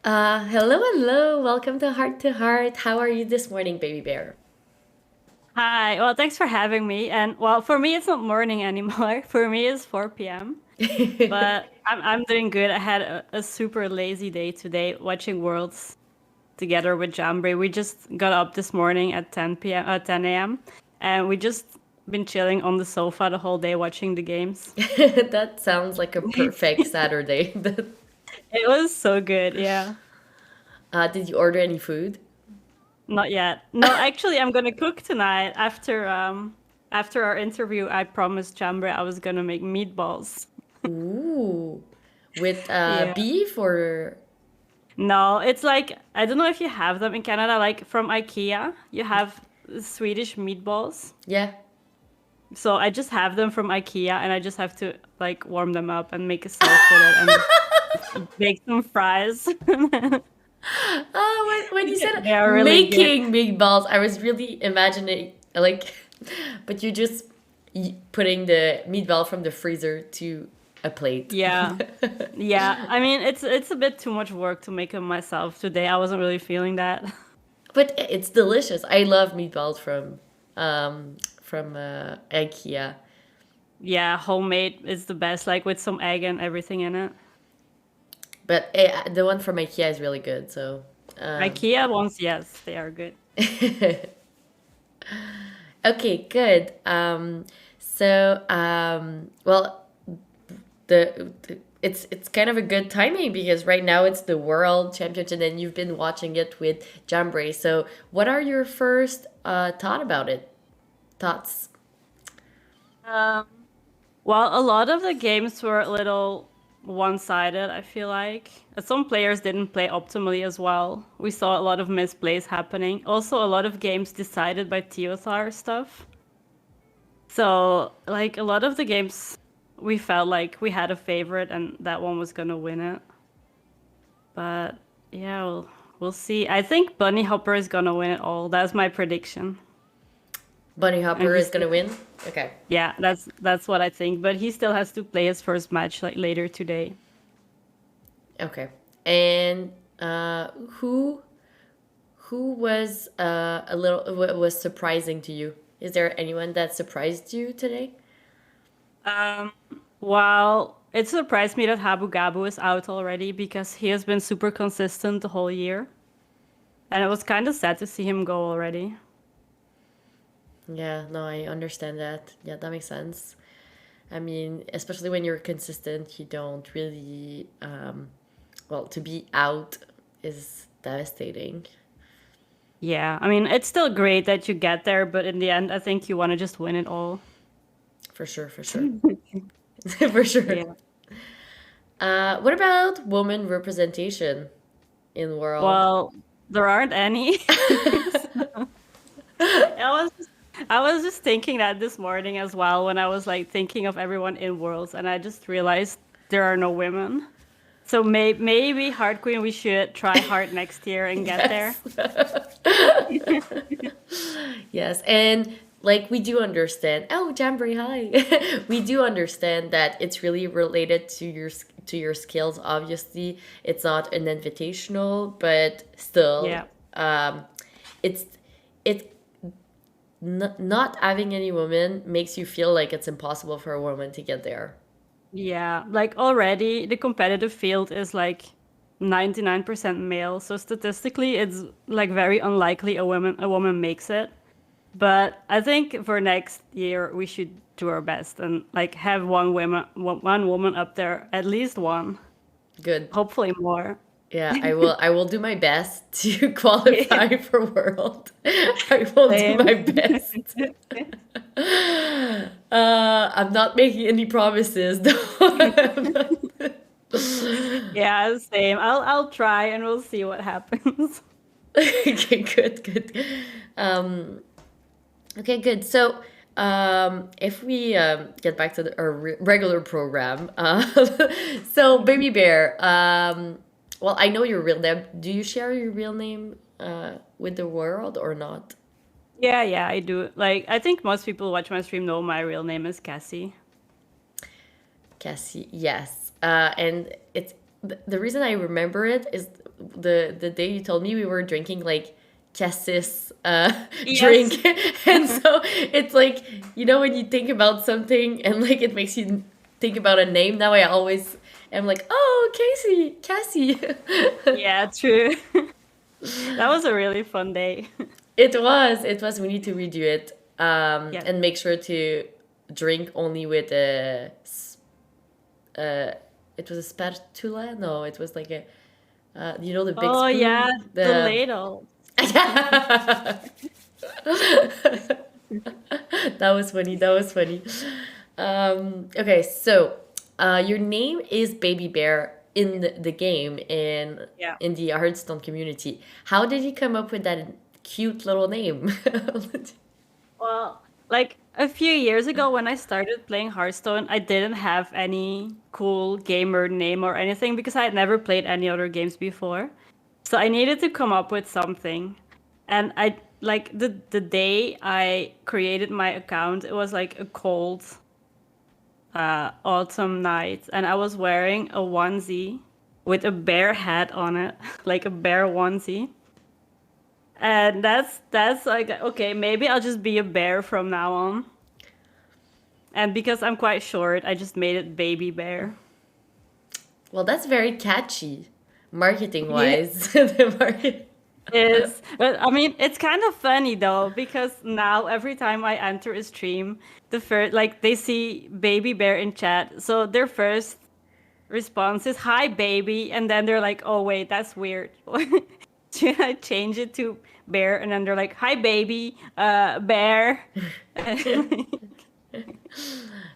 Hello, hello. Welcome to Heart to Heart. How are you this morning, baby bear? Hi. Well, thanks for having me. And well, for me, it's not morning anymore. For me, it's 4 p.m. But I'm doing good. I had a super lazy day today watching Worlds together with Jambre. We just got up this morning at 10 a.m. and we just been chilling on the sofa the whole day watching the games. That sounds like a perfect Saturday. It was so good. Yeah. Did you order any food? Not yet. No, actually, I'm gonna cook tonight after our interview. I promised Jambre I was gonna make meatballs. Ooh, with Yeah. beef or No, it's like I don't know if you have them in Canada, like from IKEA. You have Swedish meatballs. yeah. So I just have them from IKEA and I just have to like warm them up and make a sauce with it and bake some fries. Oh, when you said They are really good. making meatballs, I was really imagining like, but you just putting the meatball from the freezer to a plate. Yeah. Yeah. I mean, it's a bit too much work to make them myself today. I wasn't really feeling that. But it's delicious. I love meatballs from IKEA. Yeah, homemade is the best, like with some egg and everything in it. But the one from IKEA is really good. So, um, IKEA ones, yes, they are good. okay, good. Well, it's kind of a good timing because right now it's the world championship, and then you've been watching it with Jambray. So, what are your first thought about it? Thoughts? Um, Well, a lot of the games were a little one-sided, I feel like. Some players didn't play optimally as well. We saw a lot of misplays happening. Also, a lot of games decided by TOTHR stuff. So, like, a lot of the games, we felt like we had a favorite and that one was gonna win it. But yeah, we'll see. I think Bunny Hopper is gonna win it all. That's my prediction. Bunny And Hopper he is gonna still, win. Okay. yeah, that's what I think. But he still has to play his first match like later today. Okay. And uh, who who was a little was surprising to you? Is there anyone that surprised you today? Um, well, it surprised me that Habu Gabu is out already because he has been super consistent the whole year. And it was kind of sad to see him go already. Yeah, no, I understand that. Yeah, that makes sense. I mean, especially when you're consistent, you don't really well, to be out is devastating. Yeah, I mean, it's still great that you get there, but in the end, I think you want to just win it all. For sure, for sure. For sure. Yeah. What about woman representation in the world? Well, there aren't any. I was I was just thinking that this morning as well when I was like thinking of everyone in Worlds, and I just realized there are no women. So maybe Hard Queen, we should try hard next year and get there. Yes. Yes, and like we do understand. Oh, Jamboree, hi. We do understand that it's really related to to your skills. Obviously, it's not an invitational, but still, Yeah. it's it not having any woman makes you feel like it's impossible for a woman to get there. Yeah. Like already the competitive field is like 99% male. So statistically it's like very unlikely a woman makes it. But I think for next year we should do our best and like have one woman up there, at least one, Good. hopefully more. Yeah, I will do my best to qualify for world. I will do Same. my best. I'm not making any promises though. Yeah, same. I'll try and we'll see what happens. Okay, good, good. Um, okay, good. So, if we get back to our regular program, so Baby Bear, well, I know your real name. Do you share your real name with the world or not? Yeah, yeah, I do. Like I think most people watch my stream know my real name is Cassie. Cassie, yes. And it's the reason I remember it is the day you told me we were drinking like cassis Yes. drink, and so it's like when you think about something and like it makes you think about a name. Now I always am like, oh, Cassie. Yeah, true. That was a really fun day. It was. We need to redo it, Yeah. and make sure to drink only with uh, it was a spatula. No, it was like the big Oh yeah, spoon. the The ladle. That was funny. That was funny. Okay, so your name is Baby Bear in the game Yeah. in the Hearthstone community. How did you come up with that cute little name? Well, like a few years ago when I started playing Hearthstone, I didn't have any cool gamer name or anything because I had never played any other games before. So I needed to come up with something. And I like the day I created my account, it was like a cold autumn night and I was wearing a onesie with a bear hat on it, like a bear onesie. And that's like okay, maybe I'll just be a bear from now on. And because I'm quite short, I just made it Baby Bear. Well, that's very catchy, marketing Yeah, wise. The market. it is. But I mean, it's kind of funny though because now every time I enter a stream, the first like they see Baby Bear in chat, so their first response is "Hi, baby," and then they're like, "Oh wait, that's weird. Should I change it to Bear?" And then they're like, "Hi, baby, Bear."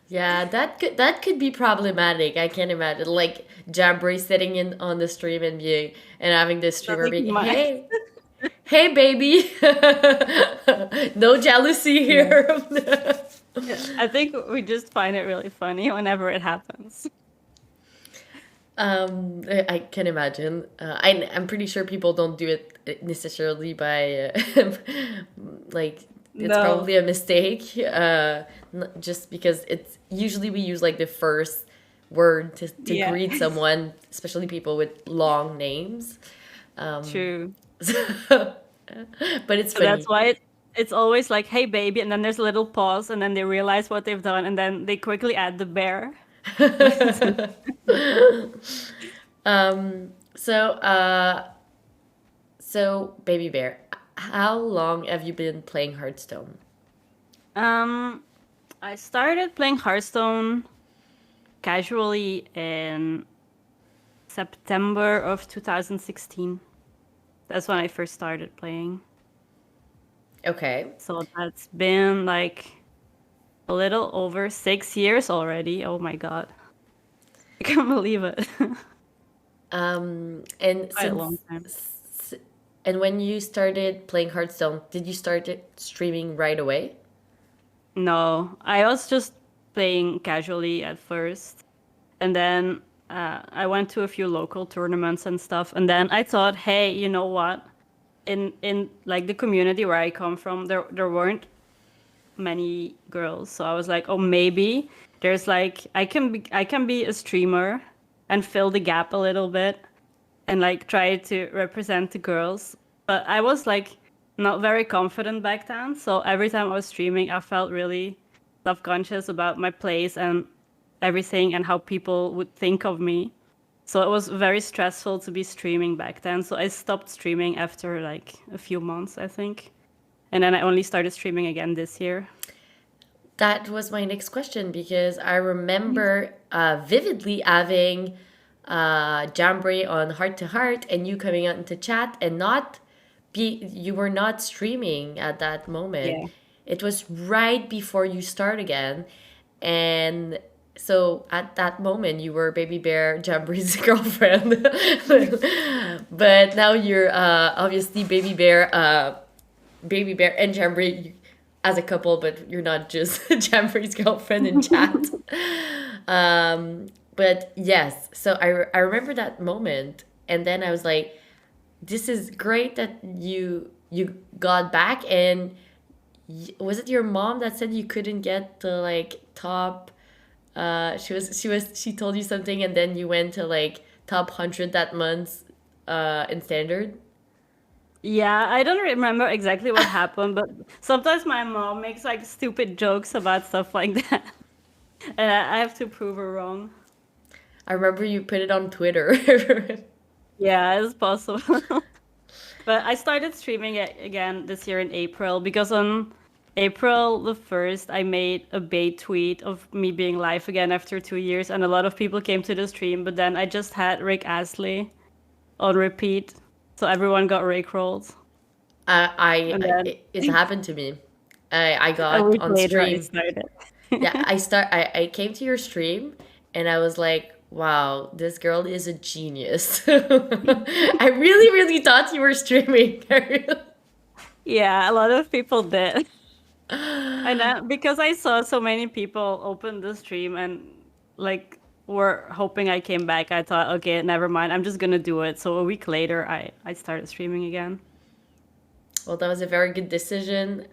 Yeah, that could be problematic. I can imagine like Jabri sitting in on the stream and having the streamer Nothing being, much. hey baby, no jealousy Yeah. here. Yeah, I think we just find it really funny whenever it happens. I can imagine. I'm pretty sure people don't do it necessarily by like it's No. probably a mistake. Just because it's usually we use like the first word to Yeah, greet someone, especially people with long names. Um, true. but it's So that's funny. why it's always like, "Hey, baby," and then there's a little pause, and then they realize what they've done, and then they quickly add the bear. So Baby Bear, how long have you been playing Hearthstone? um, I started playing Hearthstone casually in September of 2016. That's when I first started playing. Okay. So that's been like a little over 6 years already. Oh my God. I can't believe it. And Quite a long time. s- and when you started playing Hearthstone, did you start it streaming right away? No, I was just playing casually at first. And then I went to a few local tournaments and stuff. And then I thought, hey, you know what? In like the community where I come from, there weren't many girls. So I was like, oh, maybe there's like I can be a streamer and fill the gap a little bit and like try to represent the girls. But I was like not very confident back then. So every time I was streaming, I felt really self-conscious about my place and everything and how people would think of me. So it was very stressful to be streaming back then. So I stopped streaming after like a few months, I think. And then I only started streaming again this year. That was my next question because I remember vividly having Jamboree on Heart to Heart and you coming out into chat and not you were not streaming at that moment. Yeah. It was right before you start again. And so at that moment you were Baby Bear Jamboree's girlfriend. But now you're obviously Baby Bear and Jamboree as a couple, but you're not just Jamboree's girlfriend in chat. But yes, so I remember that moment, and then I was like, "This is great that you got back." And was it your mom that said you couldn't get the like top? She told you something, and then you went to like top 100 that month in standard? Yeah, I don't remember exactly what happened, but sometimes my mom makes like stupid jokes about stuff like that, and I have to prove her wrong. I remember you put it on Twitter. Yeah, it's possible. But I started streaming it again this year in April because on April the 1st, I made a bait tweet of me being live again after 2 years, and a lot of people came to the stream, but then I just had Rick Astley on repeat, so everyone got Rickrolled. And then It happened to me. I a got week on later, I stream. started. Yeah, I came to your stream and I was like, wow, this girl is a genius. I really, really thought you were streaming. Yeah, a lot of people did. And then because I saw so many people open the stream and like were hoping I came back, I thought, okay, never mind, I'm just gonna do it. So a week later, I started streaming again. Well, that was a very good decision.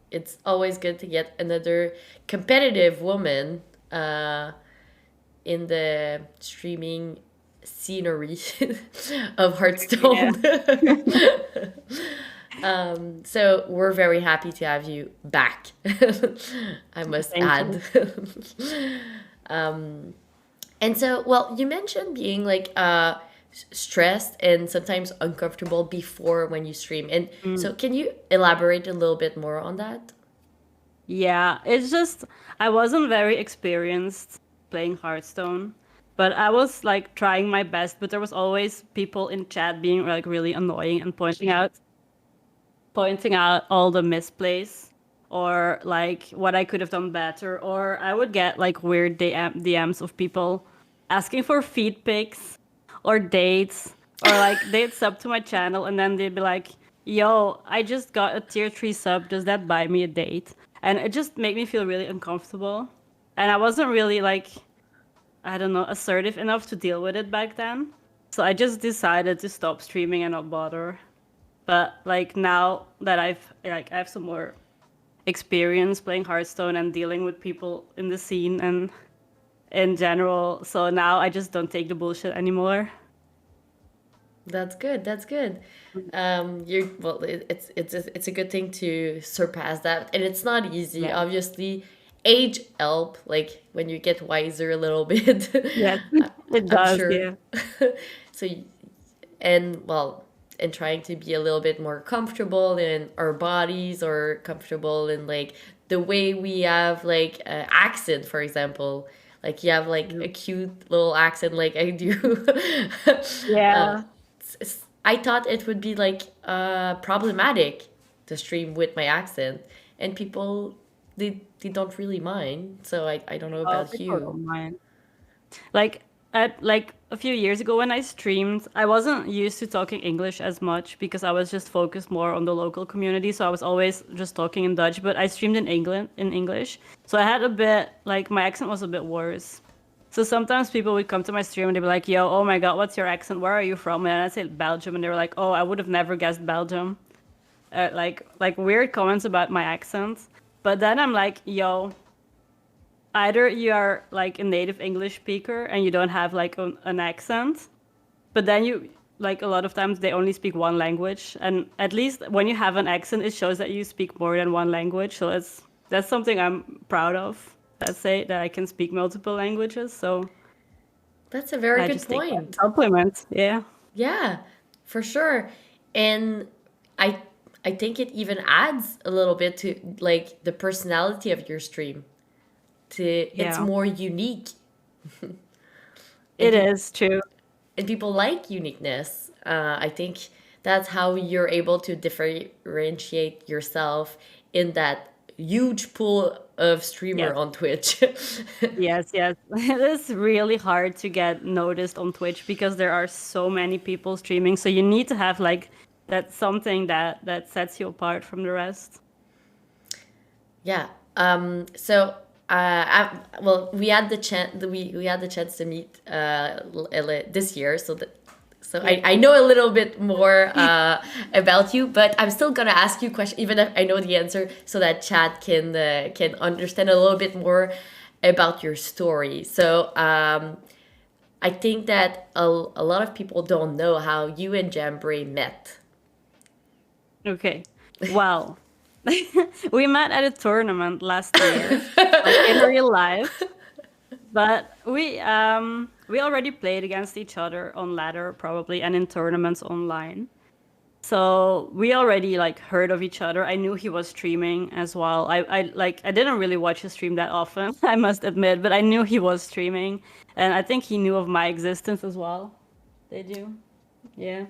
It's always good to get another competitive woman in the streaming scenery of Yeah, Hearthstone. So we're very happy to have you back. I must thank add. you. um, and so, well, you mentioned being like stressed and sometimes uncomfortable before when you stream. And Mm. so, can you elaborate a little bit more on that? Yeah, it's just I wasn't very experienced playing Hearthstone, but I was like trying my best, but there was always people in chat being like really annoying and pointing out all the misplays or like what I could have done better. Or I would get like weird DMs of people asking for feed pics or dates or like they'd sub to my channel and then they'd be like, yo, I just got a tier 3 sub. Does that buy me a date? And it just made me feel really uncomfortable. And I wasn't really like, I don't know, assertive enough to deal with it back then. So I just decided to stop streaming and not bother. But like now that I have some more experience playing Hearthstone and dealing with people in the scene and in general, so now I just don't take the bullshit anymore. That's good. That's good. You're well. It's a good thing to surpass that, and it's not easy. Yeah. Obviously, age help. Like when you get wiser a little bit, Yes, it I'm does. sure. Yeah. So, and well, and trying to be a little bit more comfortable in our bodies or comfortable in like the way we have like accent, for example. Like you have like a cute little accent, like I do. uh, Yeah. I thought it would be like problematic to stream with my accent, and people they don't really mind. So I don't know Oh, about people you. don't mind. Like at like a few years ago when I streamed, I wasn't used to talking English as much because I was just focused more on the local community. So I was always just talking in Dutch, but I streamed in England in English. So I had a bit like my accent was a bit worse. So sometimes people would come to my stream and they'd be like, "Yo, oh my God, what's your accent? Where are you from?" And I say Belgium, and they were like, "Oh, I would have never guessed Belgium." Like weird comments about my accent. But then I'm like, "Yo, either you are like a native English speaker and you don't have like an accent, but then you like a lot of times they only speak one language, and at least when you have an accent, it shows that you speak more than one language. So that's something I'm proud of. Let's say that I can speak multiple languages. So That's a very I good just take that as point. a compliment. Yeah. Yeah, for sure. And I I think it even adds a little bit to like the personality of your stream. To it's Yeah. more unique, and It is true. people like uniqueness. I think that's how you're able to differentiate yourself in that huge pool of streamer Yes. on Twitch. Yes, yes. It is really hard to get noticed on Twitch because there are so many people streaming. So you need to have like that's something that sets you apart from the rest. Yeah. So, well, we had the chance. We had the chance to meet this year. So that so Yeah. I know a little bit more about you, but I'm still gonna ask you questions, even if I know the answer, so that Chad can understand a little bit more about your story. So, I think that a lot of people don't know how you and Jambray met. Okay. Well, we met at a tournament last year, like in real life, but we already played against each other on ladder probably and in tournaments online. So we already like heard of each other. I knew he was streaming as well. I didn't really watch his stream that often, I must admit, but I knew he was streaming, and I think he knew of my existence as well. Did you? Yeah.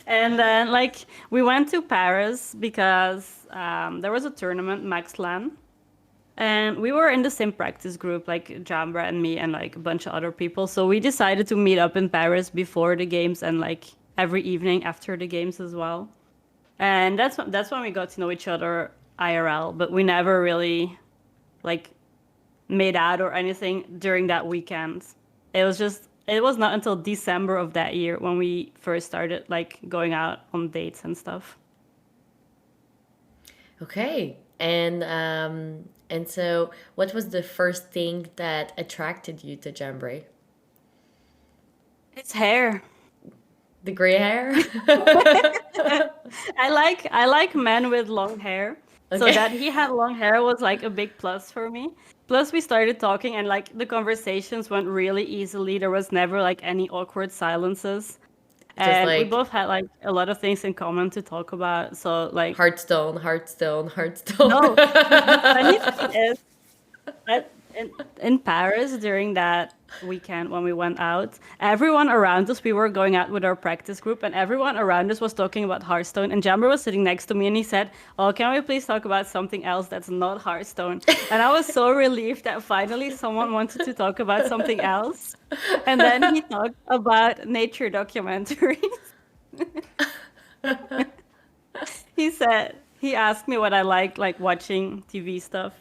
And then like we went to Paris because there was a tournament, Max LAN, and we were in the same practice group, like Jambra and me and like a bunch of other people. So we decided to meet up in Paris before the games and like every evening after the games as well. And that's when we got to know each other IRL, but we never really like made out or anything during that weekend. It was not until December of that year when we first started like going out on dates and stuff. Okay. And so what was the first thing that attracted you to Jambray? It's hair. The gray hair? I like men with long hair. So Okay. that he had long hair was like a big plus for me. Plus we started talking and like the conversations went really easily. There was never like any awkward silences. Just And we like both had like a lot of things in common to talk about. So like Hearthstone, Hearthstone, Hearthstone. no, the funny thing is But in Paris during that weekend when we went out, everyone around us, we were going out with our practice group, and everyone around us was talking about Hearthstone. And Jammer was sitting next to me, and he said, "Oh, can we please talk about something else that's not Hearthstone?" And I was so relieved that finally someone wanted to talk about something else. And then he talked about nature documentaries. He asked me what I like watching TV stuff.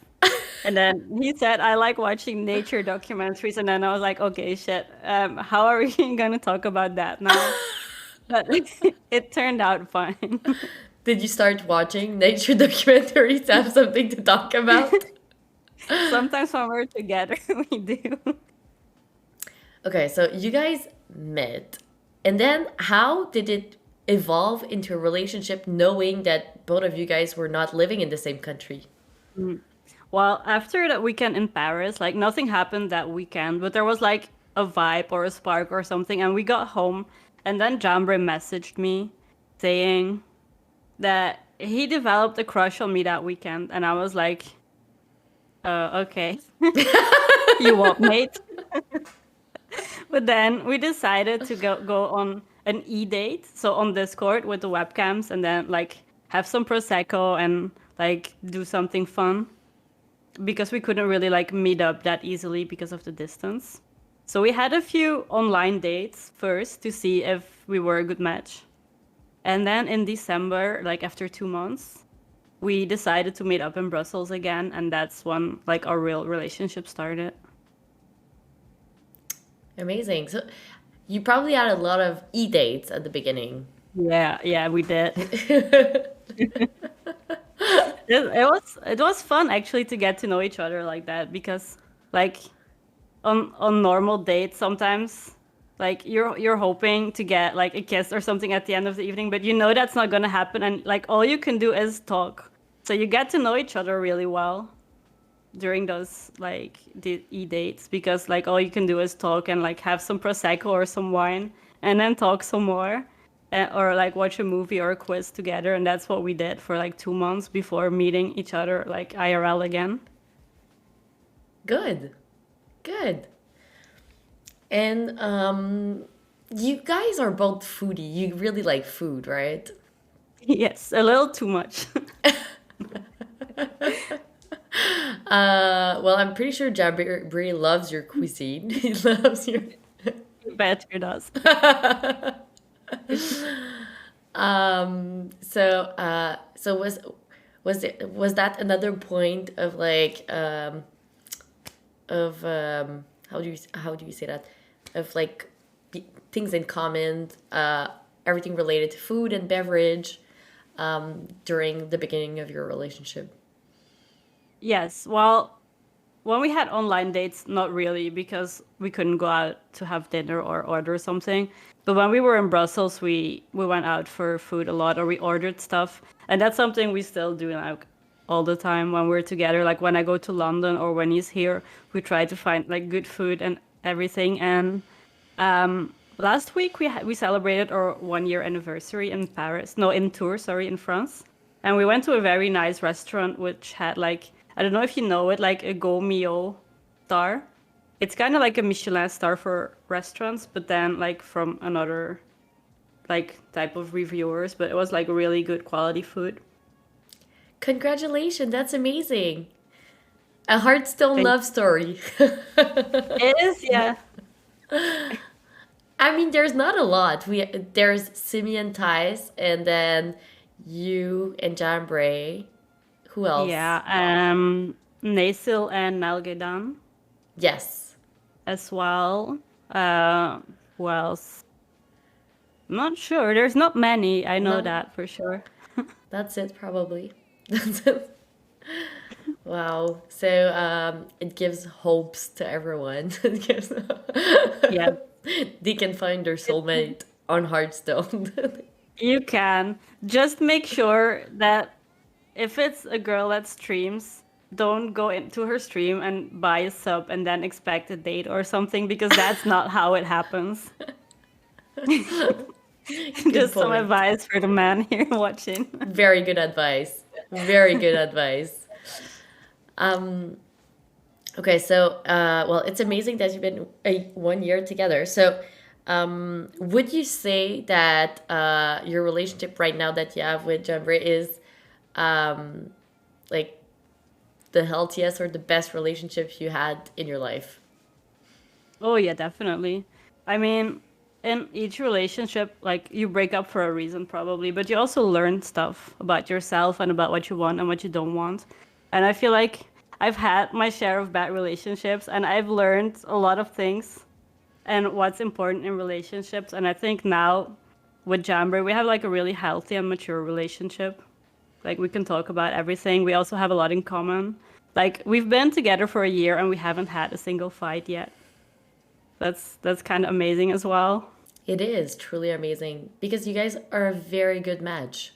And then he said, I like watching nature documentaries. And then I was like, okay, shit. How are we going to talk about that now? But it turned out fine. Did you start watching nature documentaries to have something to talk about? Sometimes when we're together, we do. Okay, so you guys met. And then how did it evolve into a relationship knowing that both of you guys were not living in the same country? Well, after that weekend in Paris, like nothing happened that weekend, but there was like a vibe or a spark or something. And we got home, and then Jambre messaged me saying that he developed a crush on me that weekend. And I was like, okay. You what, mate? But then we decided to go on an e-date, so on Discord with the webcams, and then like have some prosecco and like do something fun because we couldn't really like meet up that easily because of the distance. So we had a few online dates first to see if we were a good match. And then in December, like after 2 months, we decided to meet up in Brussels again, and that's when like our real relationship started. Amazing. So you probably had a lot of e-dates at the beginning. Yeah, we did. It was fun actually to get to know each other like that because like on normal dates sometimes like you're hoping to get like a kiss or something at the end of the evening, but you know that's not gonna happen, and like all you can do is talk. So you get to know each other really well during those like the e-dates because like all you can do is talk and like have some prosecco or some wine and then talk some more, or like watch a movie or a quiz together, and that's what we did for like 2 months before meeting each other like IRL again. Good. Good. And you guys are both foodie. You really like food, right? Yes, a little too much. Well, I'm pretty sure Jabri loves your cuisine. He loves your. Better does. So was that another point of like how do you say that, of like things in common, everything related to food and beverage, during the beginning of your relationship? Yes, well, when we had online dates, not really, because we couldn't go out to have dinner or order something. But when we were in Brussels, we went out for food a lot, or we ordered stuff, and that's something we still do like all the time when we're together. Like when I go to London or when he's here, we try to find like good food and everything. And last week we celebrated our 1 year anniversary in Paris. No, in Tours, sorry, in France. And we went to a very nice restaurant which had like, I don't know if you know it, like a Go star. It's kind of like a Michelin star for restaurants, but then like from another like type of reviewers, but it was like really good quality food. Congratulations, that's amazing. A Hearthstone Thank love story. It is, yeah. I mean, there's not a lot. There's Simeon Tice, and then you and John Bray. Who else? Yeah. Nasil and Nalgedan Yes, as well. Who else? I'm not sure. There's not many. I know no, that for sure. that's it probably. That's it. Wow. So it gives hopes to everyone. It gives Yeah. they can find their soulmate on Hearthstone. You can. Just make sure that if it's a girl that streams, don't go into her stream and buy a sub and then expect a date or something, because that's not how it happens. Good Just some point. advice for the man here watching. Very good advice. Very good advice. Um, okay, so well, it's amazing that you've been 1 year together. So, would you say that your relationship right now that you have with Jambre is um, like the healthiest or the best relationship you had in your life? Oh yeah, definitely. I mean, in each relationship, like you break up for a reason probably, but you also learn stuff about yourself and about what you want and what you don't want. And I feel like I've had my share of bad relationships and I've learned a lot of things and what's important in relationships. And I think now with Jamber, we have like a really healthy and mature relationship. Like we can talk about everything. We also have a lot in common. Like we've been together for a year and we haven't had a single fight yet. That's kind of amazing as well. It is truly amazing because you guys are a very good match.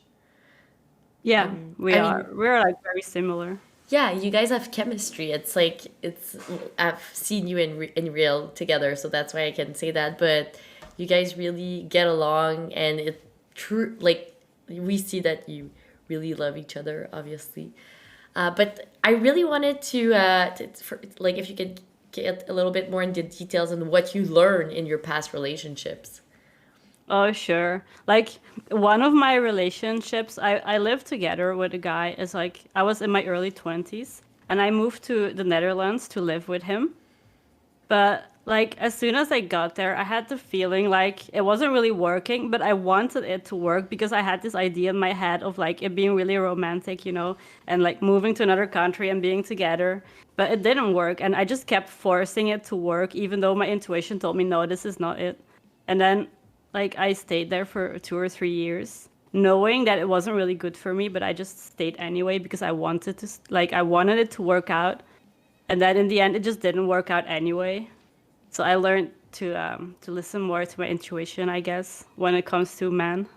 Yeah, we I are. mean, We're like very similar. yeah, you guys have chemistry. It's like it's I've seen you in real together, so that's why I can say that. But you guys really get along, and it true like we see that you really love each other, obviously. But I really wanted like if you could get a little bit more into details on what you learn in your past relationships. Oh, sure. Like one of my relationships, I lived together with a guy. Is like I was in my early 20s and I moved to the Netherlands to live with him. But like as soon as I got there, I had the feeling like it wasn't really working, but I wanted it to work because I had this idea in my head of like it being really romantic, and like moving to another country and being together. But it didn't work, and I just kept forcing it to work, even though my intuition told me no, this is not it. And then like I stayed there for 2 or 3 years, knowing that it wasn't really good for me, but I just stayed anyway because I wanted to like I wanted it to work out. And then in the end, it just didn't work out anyway. So I learned to listen more to my intuition, I guess, when it comes to men.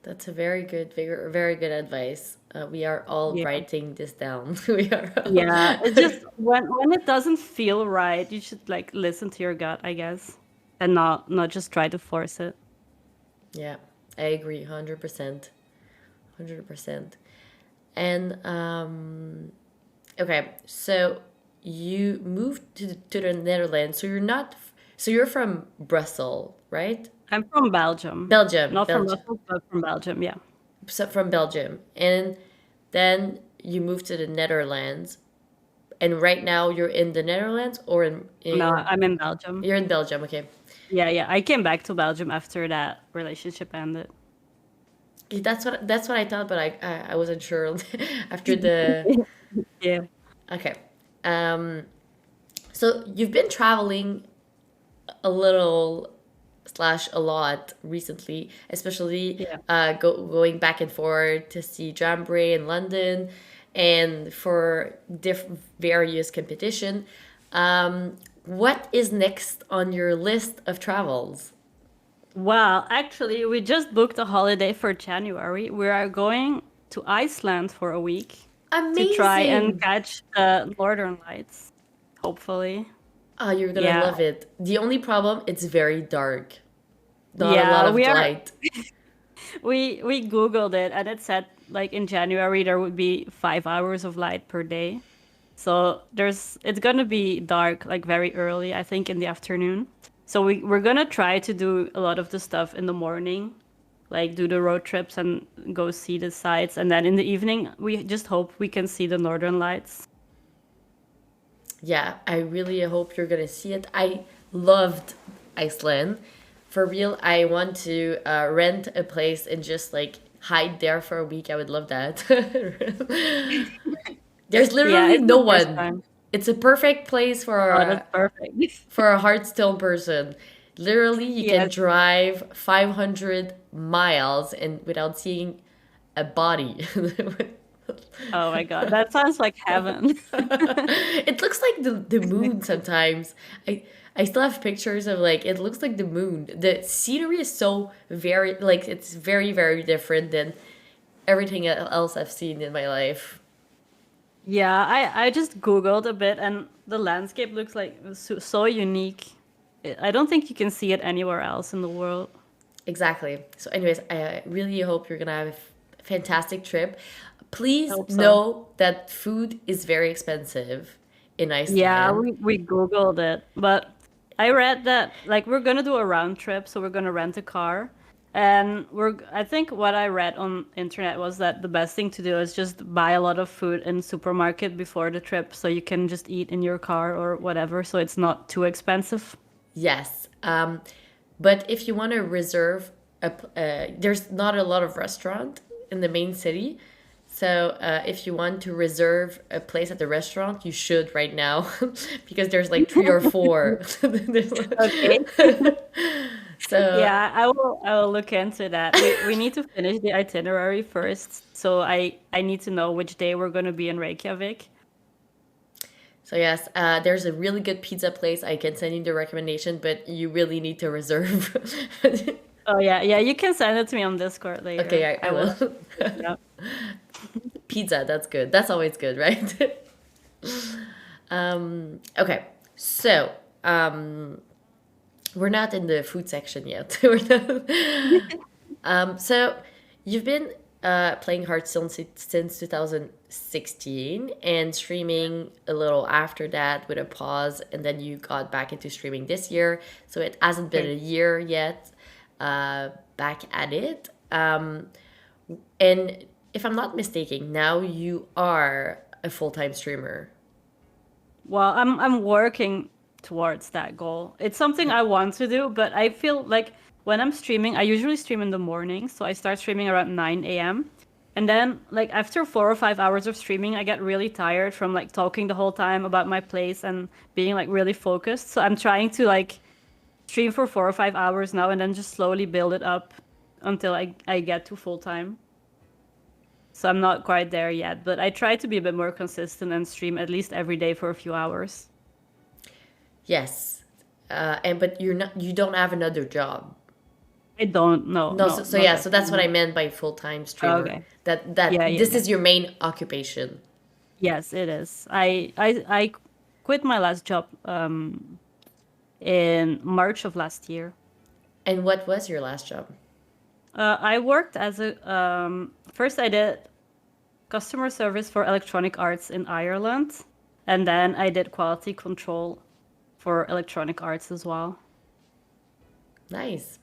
That's a very good advice. We are all Yeah, writing this down. We are all... yeah. It's just when it doesn't feel right, you should like listen to your gut, I guess, and not just try to force it. Yeah, I agree, 100%. 100%. And okay, so you moved to the Netherlands. So you're not so you're from Brussels, right? I'm from Belgium, Belgium, not from Belgium. Brussels, but from Belgium. Yeah. So from Belgium. And then you moved to the Netherlands. And right now you're in the Netherlands or No, in I'm in Belgium. you're in Belgium, okay. Yeah, yeah. I came back to Belgium after that relationship ended. That's what I thought, but I wasn't sure after the Yeah. okay. Um so you've been traveling a little slash a lot recently, especially Yeah. going back and forth to see Jamboree in London and for various competition. What is next on your list of travels? Well, actually, we just booked a holiday for January. We are going to Iceland for a week to try and Amazing! catch the Northern Lights, hopefully. Oh, you're gonna Yeah. love it. The only problem, it's very dark. Not a lot Yeah, of light. we Googled it and it said like in January there would be 5 hours of light per day. So it's gonna be dark like very early, I think in the afternoon. So we're gonna try to do a lot of the stuff in the morning, like do the road trips and go see the sights, and then in the evening we just hope we can see the Northern Lights. Yeah, I really hope you're gonna see it. I loved Iceland. For real, I want to rent a place and just like hide there for a week. I would love that. There's Yeah, literally it's no the first one. time. It's a perfect place Oh, that's perfect. for a Hearthstone person. Literally, you can Yes. drive 500 miles and without seeing a body. Oh my God, that sounds like heaven. It looks like the moon sometimes. I still have pictures of like it looks like the moon. The scenery is so very like it's very very different than everything else I've seen in my life. Yeah, I just Googled a bit and the landscape looks like so unique. I don't think you can see it anywhere else in the world. Exactly. So anyways, I really hope you're gonna have a fantastic trip. I Please hope so. know that food is very expensive in Yeah, Iceland. we Googled it, but I read that like we're gonna do a round trip, so we're gonna rent a car. And I think what I read on internet was that the best thing to do is just buy a lot of food in supermarket before the trip so you can just eat in your car or whatever, so it's not too expensive. Yes. But if you want to reserve there's not a lot of restaurant in the main city. So if you want to reserve a place at the restaurant, you should right now because there's like three or four. Okay. So Yeah, I will look into that. We need to finish the itinerary first, so I need to know which day we're going to be in Reykjavik. so yes, there's a really good pizza place. I can send you the recommendation, but you really need to reserve. Oh yeah, yeah, you can send it to me on Discord later. Okay, I I will will. look it up. Pizza, that's good. That's always good, right? Okay, so we're not in the food section yet. We're not- so you've been playing Hearthstone since 2016 and streaming a little after that with a pause, and then you got back into streaming this year. So it hasn't been Right. a year yet back at it. And if I'm not mistaken, now you are a full time streamer. Well, I'm working towards that goal. It's something I want to do, but I feel like when I'm streaming, I usually stream in the morning, so I start streaming around 9 a.m. And then like after 4 or 5 hours of streaming, I get really tired from like talking the whole time about my place and being like really focused. So I'm trying to like stream for 4 or 5 hours now and then just slowly build it up until I get to full time. So I'm not quite there yet, but I try to be a bit more consistent and stream at least every day for a few hours. Yes. And but you don't have another job. I don't know, No, no, so not yeah, at so the that's what I moment. meant by full time Oh, streamer. okay. That Yeah, yeah, this yeah. is your main occupation. Yes, it is. I quit my last job in March of last year. And what was your last job? I worked as a first I did customer service for Electronic Arts in Ireland, and then I did quality control for Electronic Arts as well. Nice.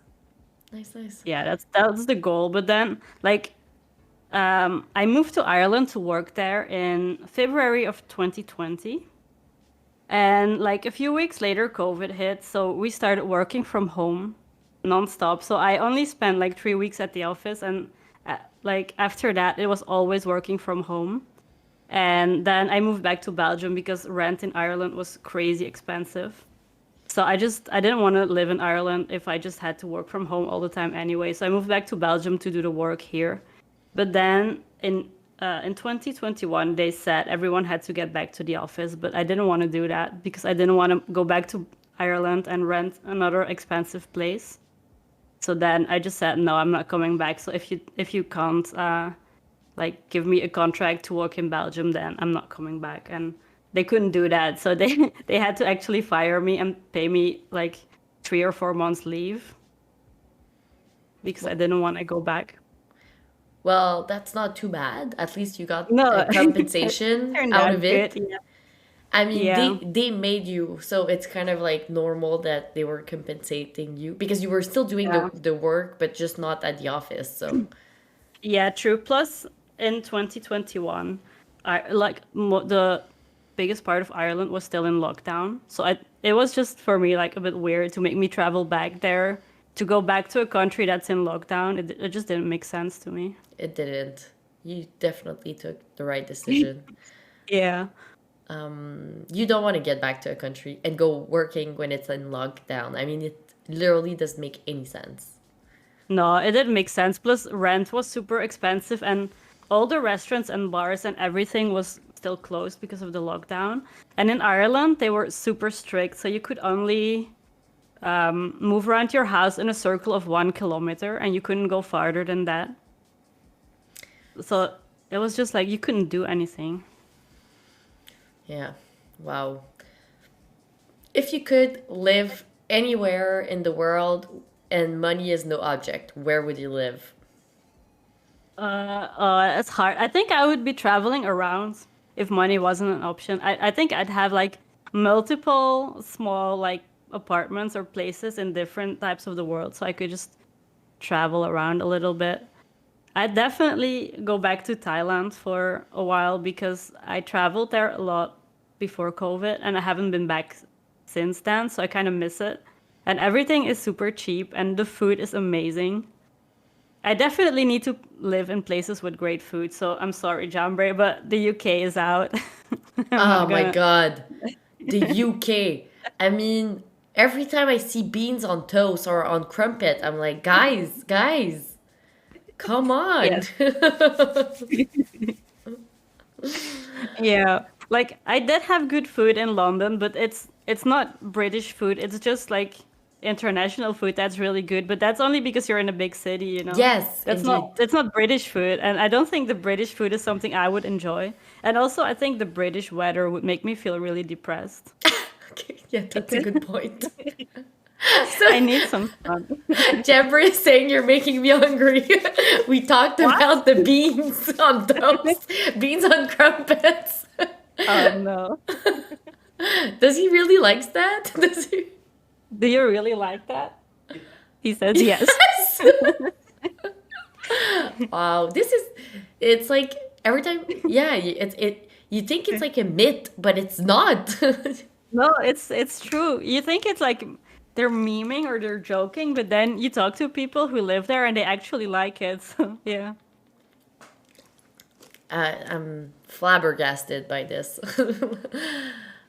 Nice, nice. Yeah, that's the goal. But then like I moved to Ireland to work there in February of 2020. And like a few weeks later, COVID hit. So we started working from home nonstop. So I only spent like 3 weeks at the office. And like after that, it was always working from home. And then I moved back to Belgium because rent in Ireland was crazy expensive. So I didn't want to live in Ireland if I just had to work from home all the time anyway. So I moved back to Belgium to do the work here. But then in in 2021 they said everyone had to get back to the office, but I didn't want to do that because I didn't want to go back to Ireland and rent another expensive place. So then I just said no, I'm not coming back. So if you can't like give me a contract to work in Belgium, then I'm not coming back. And they couldn't do that, so they they had to actually fire me and pay me like 3 or 4 months leave because I didn't want to go back. Well, that's not too bad. At least you got a No, it compensation turned out of out good. it. Yeah. I mean, Yeah. they made you, so it's kind of like normal that they were compensating you because you were still doing Yeah. the work, but just not at the office. So, Yeah, true. Plus, in 2021, the biggest part of Ireland was still in lockdown. So it was just for me like a bit weird to make me travel back there to go back to a country that's in lockdown. It just didn't make sense to me. it didn't. You definitely took the right decision. Yeah. You don't want to get back to a country and go working when it's in lockdown. I mean, it literally doesn't make any sense. No, it didn't make sense. Plus, rent was super expensive, and all the restaurants and bars and everything was still closed because of the lockdown. And in Ireland, they were super strict, so you could only move around your house in a circle of 1 kilometer, and you couldn't go farther than that. So it was just like you couldn't do anything. Yeah. Wow. If you could live anywhere in the world and money is no object, where would you live? It's hard. I think I would be traveling around if money wasn't an option. I think I'd have like multiple small like apartments or places in different types of the world, so I could just travel around a little bit. I'd definitely go back to Thailand for a while because I traveled there a lot before COVID and I haven't been back since then, so I kind of miss it. And everything is super cheap and the food is amazing. I definitely need to live in places with great food. So I'm sorry, Jambre, but the UK is out. I'm Oh not my gonna. God. The UK. I mean, every time I see beans on toast or on crumpet, I'm like, guys, come on. Yes. Yeah. Like I did have good food in London, but it's not British food. It's just like international food that's really good, but that's only because you're in a big city, you know. Yes, indeed. It's not British food, and I don't think the British food is something I would enjoy. And also I think the British weather would make me feel really depressed. Okay, yeah, that's a Because good point. I So, need some sun. Jeffrey is saying you're making me hungry. We talked What? about the beans on toast, beans on crumpets. Oh no. Does he really likes that? Does he? Do you really like that? He says yes. Yes. Wow, it's like every time, yeah, you think it's like a myth, but it's not. No, it's true. You think it's like they're memeing or they're joking, but then you talk to people who live there and they actually like it. So yeah. I'm flabbergasted by this.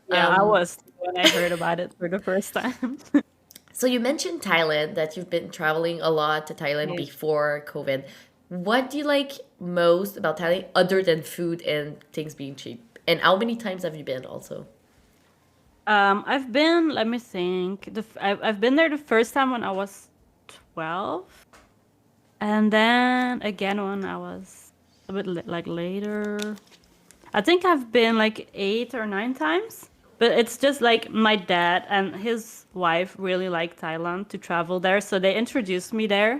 Yeah, I was too when I heard about it for the first time. So you mentioned Thailand, that you've been traveling a lot to Thailand Yeah. before COVID. What do you like most about Thailand other than food and things being cheap? And how many times have you been also? I've been, let me think. I've been there the first time when I was 12, and then again when I was a bit like later. I think I've been like 8 or 9 times, but it's just like my dad and his wife really like Thailand to travel there, so they introduced me there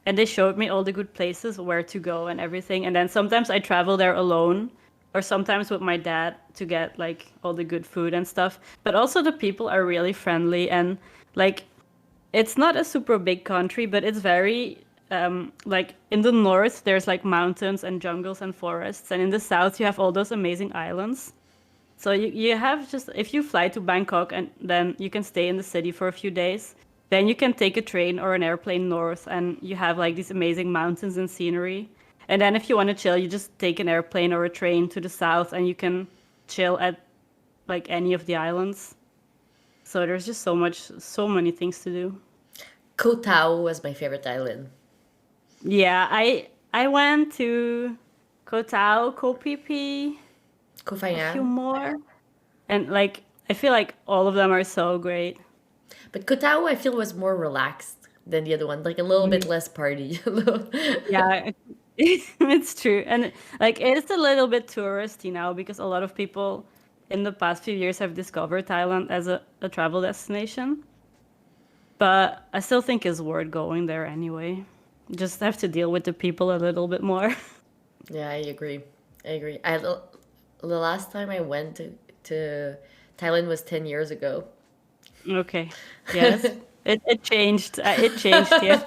and they showed me all the good places where to go and everything. And then sometimes I travel there alone or sometimes with my dad to get like all the good food and stuff. But also the people are really friendly and like it's not a super big country, but it's very like in the north there's like mountains and jungles and forests, and in the south you have all those amazing islands. So you have just if you fly to Bangkok and then you can stay in the city for a few days, then you can take a train or an airplane north and you have like these amazing mountains and scenery. And then if you want to chill, you just take an airplane or a train to the south and you can chill at like any of the islands. So there's just so many things to do. Koh Tao was my favorite island. Yeah, I went to Koh Tao, Koh Phi Phi, Koh a few Phangan. more. And like I feel like all of them are so great. But Koh Tao, I feel, was more relaxed than the other one, like a little bit Mm, less party. A little- yeah, it's true. And like it's a little bit touristy now because a lot of people in the past few years have discovered Thailand as a travel destination. But I still think it's worth going there anyway. Just have to deal with the people a little bit more. Yeah, I agree. I agree. The last time I went to Thailand was 10 years ago. Okay. Yes. It changed. It changed, yeah.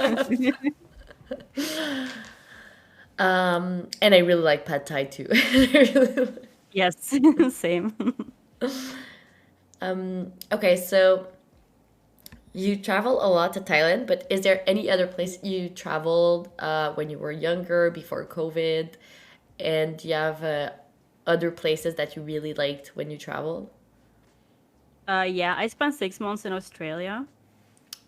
And I really like pad thai too. Yes. Same. Okay, so you travel a lot to Thailand, but is there any other place you traveled when you were younger, before COVID? And do you have other places that you really liked when you traveled? Yeah, I spent 6 months in Australia.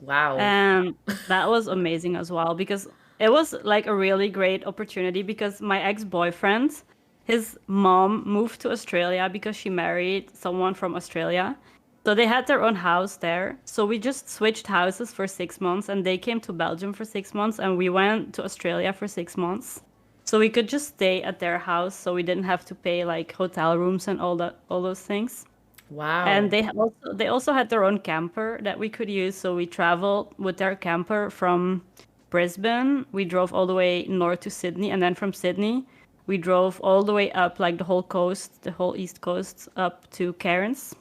Wow. And that was amazing as well because it was like a really great opportunity because my ex-boyfriend, his mom moved to Australia because she married someone from Australia. So they had their own house there. So we just switched houses for 6 months and they came to Belgium for 6 months and we went to Australia for 6 months. So we could just stay at their house so we didn't have to pay like hotel rooms and all those things. And Wow. they also had their own camper that we could use. So we traveled with their camper from Brisbane. We drove all the way north to Sydney, and then from Sydney, we drove all the way up, like the whole coast, the whole east coast, up to Cairns.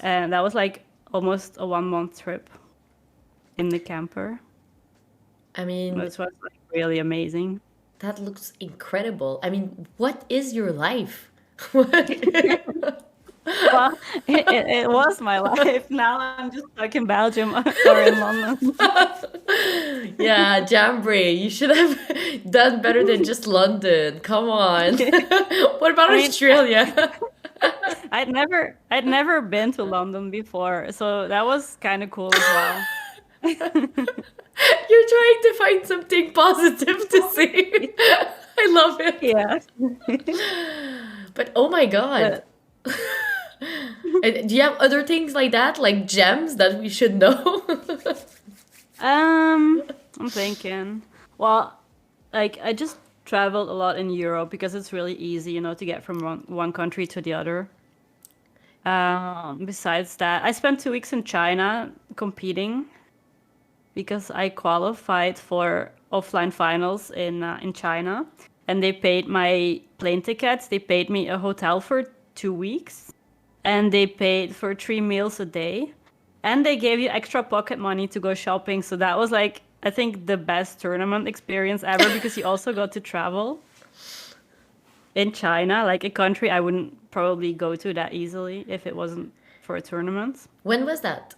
And that was like almost a 1 month trip in the camper. I mean, Which was like really amazing. that looks incredible. I mean, what is your life? What? Well, it was my life. Now I'm just stuck in Belgium or in London. Yeah, Jambray, you should have done better than just London. Come on. What about I mean, Australia? I'd never been to London before, so that was kind of cool as well. You're trying to find something positive to say. I love it. Yeah. But oh my God. But And do you have other things like that, like gems that we should know? um, I'm thinking. Well, like I just traveled a lot in Europe because it's really easy, to get from one country to the other. Besides that, I spent 2 weeks in China competing because I qualified for offline finals in China, and they paid my plane tickets. They paid me a hotel for 2 weeks, and they paid for 3 meals a day, and they gave you extra pocket money to go shopping. So that was like I think the best tournament experience ever because you also got to travel in China, like a country I wouldn't probably go to that easily if it wasn't for a tournament. When was that?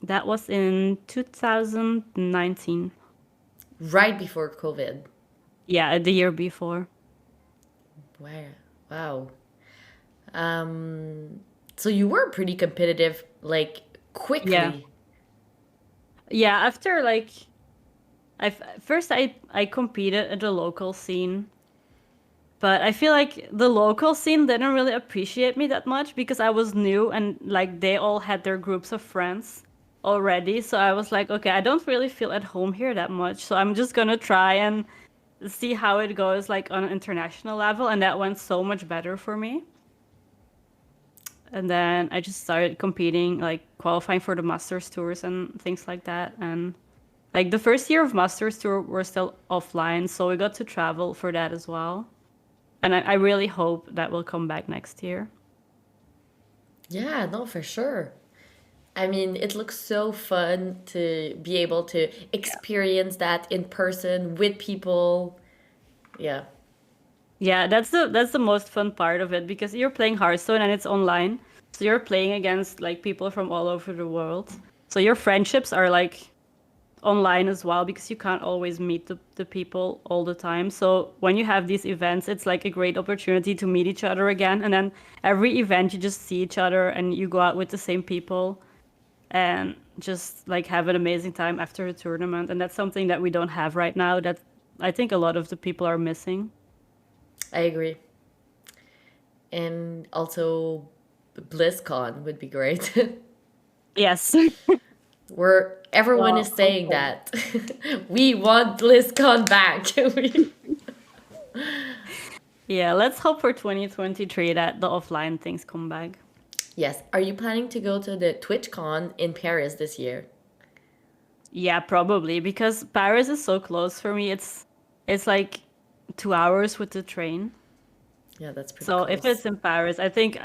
That was in 2019. Right before COVID. Yeah, the year before. Wow. Wow. Um, so you were pretty competitive, like Yeah. quickly. Yeah, after like first I competed at the local scene, but I feel like the local scene didn't really appreciate me that much because I was new and like they all had their groups of friends already. So I was like, okay, I don't really feel at home here that much. So I'm just gonna try and see how it goes like on an international level, and that went so much better for me. And then I just started competing, like qualifying for the Masters tours and things like that. And like the first year of Masters tour, we're still offline, so we got to travel for that as well. And I really hope that will come back next year. Yeah, no, for sure. I mean, it looks so fun to be able to experience that in person with people. Yeah. Yeah, that's the most fun part of it because you're playing Hearthstone and it's online. So you're playing against like people from all over the world. So your friendships are like online as well because you can't always meet the people all the time. So when you have these events, it's like a great opportunity to meet each other again. And then every event you just see each other and you go out with the same people and just like have an amazing time after the tournament. And that's something that we don't have right now that I think a lot of the people are missing. I agree. And also, BlizzCon would be great. Yes. Where everyone is Well, saying hopefully. that we want BlizzCon back. Yeah, let's hope for 2023 that the offline things come back. Yes. Are you planning to go to the TwitchCon in Paris this year? Yeah, probably because Paris is so close for me. It's like 2 hours with the train. Yeah, that's pretty So if close. it's in Paris, I think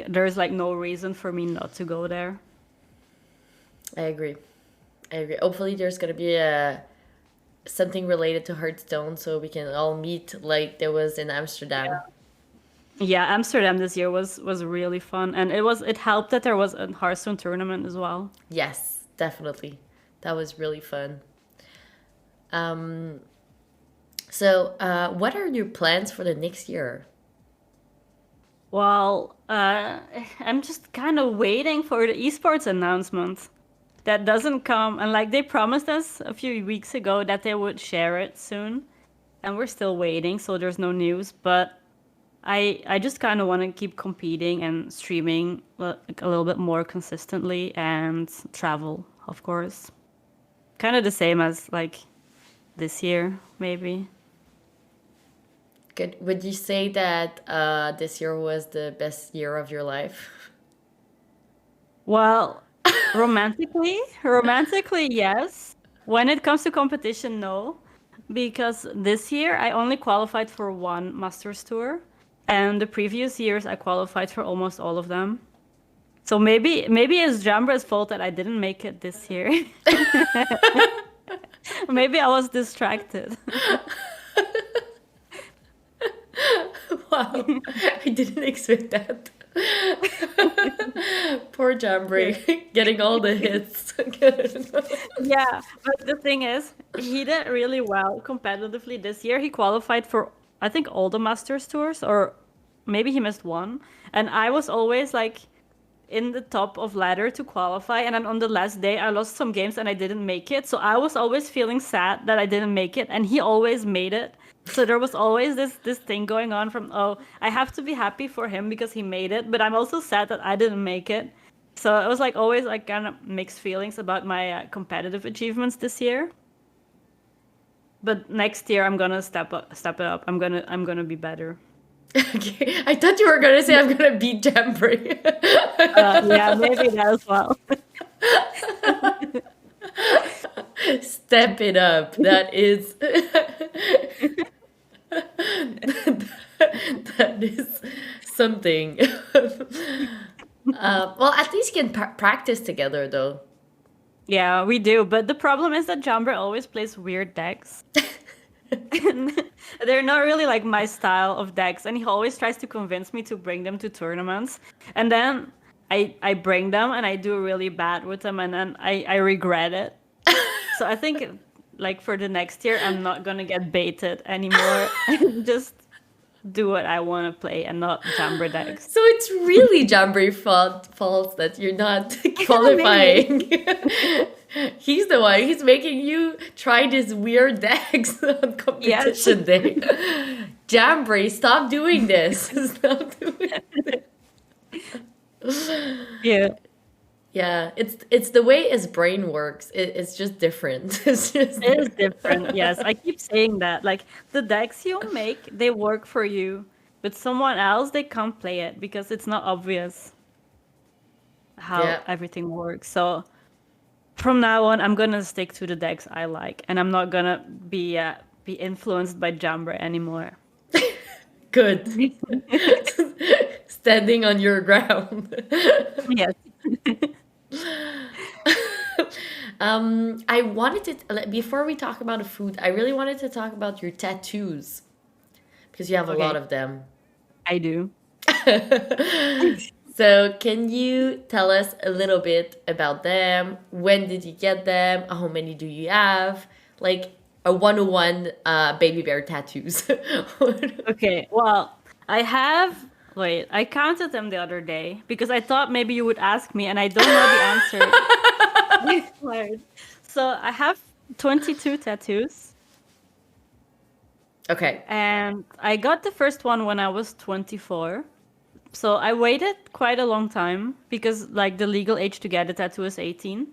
there's like no reason for me not to go there. I agree. I agree. Hopefully, there's gonna be a something related to Hearthstone, so we can all meet like there was in Amsterdam. Yeah, Amsterdam this year was really fun, and it helped that there was a Hearthstone tournament as well. Yes, definitely. That was really fun. Um, what are your plans for the next year? Well, I'm just kind of waiting for the esports announcement that doesn't come, and like they promised us a few weeks ago that they would share it soon, and we're still waiting, so there's no news. But I just kind of want to keep competing and streaming like a little bit more consistently and travel, of course. Kind of the same as like this year, maybe. Good. Would you say that this year was the best year of your life? Well, romantically, yes. When it comes to competition, no. Because this year I only qualified for one Masters Tour, and the previous years I qualified for almost all of them. So maybe it's Jambra's fault that I didn't make it this year. Maybe I was distracted. Wow, I didn't expect that. Poor Yeah. Jambry, getting all the hits. Yeah, but the thing is, he did really well competitively this year. He qualified for, I think, all the Masters tours, or maybe he missed one. And I was always like in the top of ladder to qualify. And then on the last day, I lost some games and I didn't make it. So I was always feeling sad that I didn't make it, and he always made it. So there was always this thing going on from, oh, I have to be happy for him because he made it, but I'm also sad that I didn't make it. So it was like always like kind of mixed feelings about my competitive achievements this year. But next year I'm gonna step it up. I'm gonna be better. Okay, I thought you were gonna say I'm gonna beat Jambry. Yeah, maybe that as well. Step it up. That is that is something. Well, at least you can practice together, though. Yeah, we do. But the problem is that Jumper always plays weird decks. They're not really like my style of decks, and he always tries to convince me to bring them to tournaments. And then I bring them and I do really bad with them, and then I regret it. So I think like for the next year, I'm not gonna get baited anymore. Just do what I want to play and not Jumper decks. So it's really Jambry fault that you're not Maybe. qualifying. He's the one. He's making you try this weird decks on Yes. competition day. Jambry, stop doing this. Stop doing Yeah. Yeah, it's the way his brain works. It's just different. It's just It is different. different. Yes, I keep saying that. Like the decks you make, they work for you, but someone else they can't play it because it's not obvious how Yeah. everything works. So from now on, I'm gonna stick to the decks I like, and I'm not gonna be influenced by Jambra anymore. Good. Standing on your ground. Yes. I wanted to before we talk about the food, I really wanted to talk about your tattoos because you have a lot Okay, of them. I do. So, can you tell us a little bit about them? When did you get them? How many do you have? Like a 101 baby bear tattoos. Okay, well, I have. Wait, I counted them the other day because I thought maybe you would ask me, and I don't know the answer. Weird. So I have 22 tattoos. Okay. And I got the first one when I was 24. So I waited quite a long time because like the legal age to get a tattoo is 18.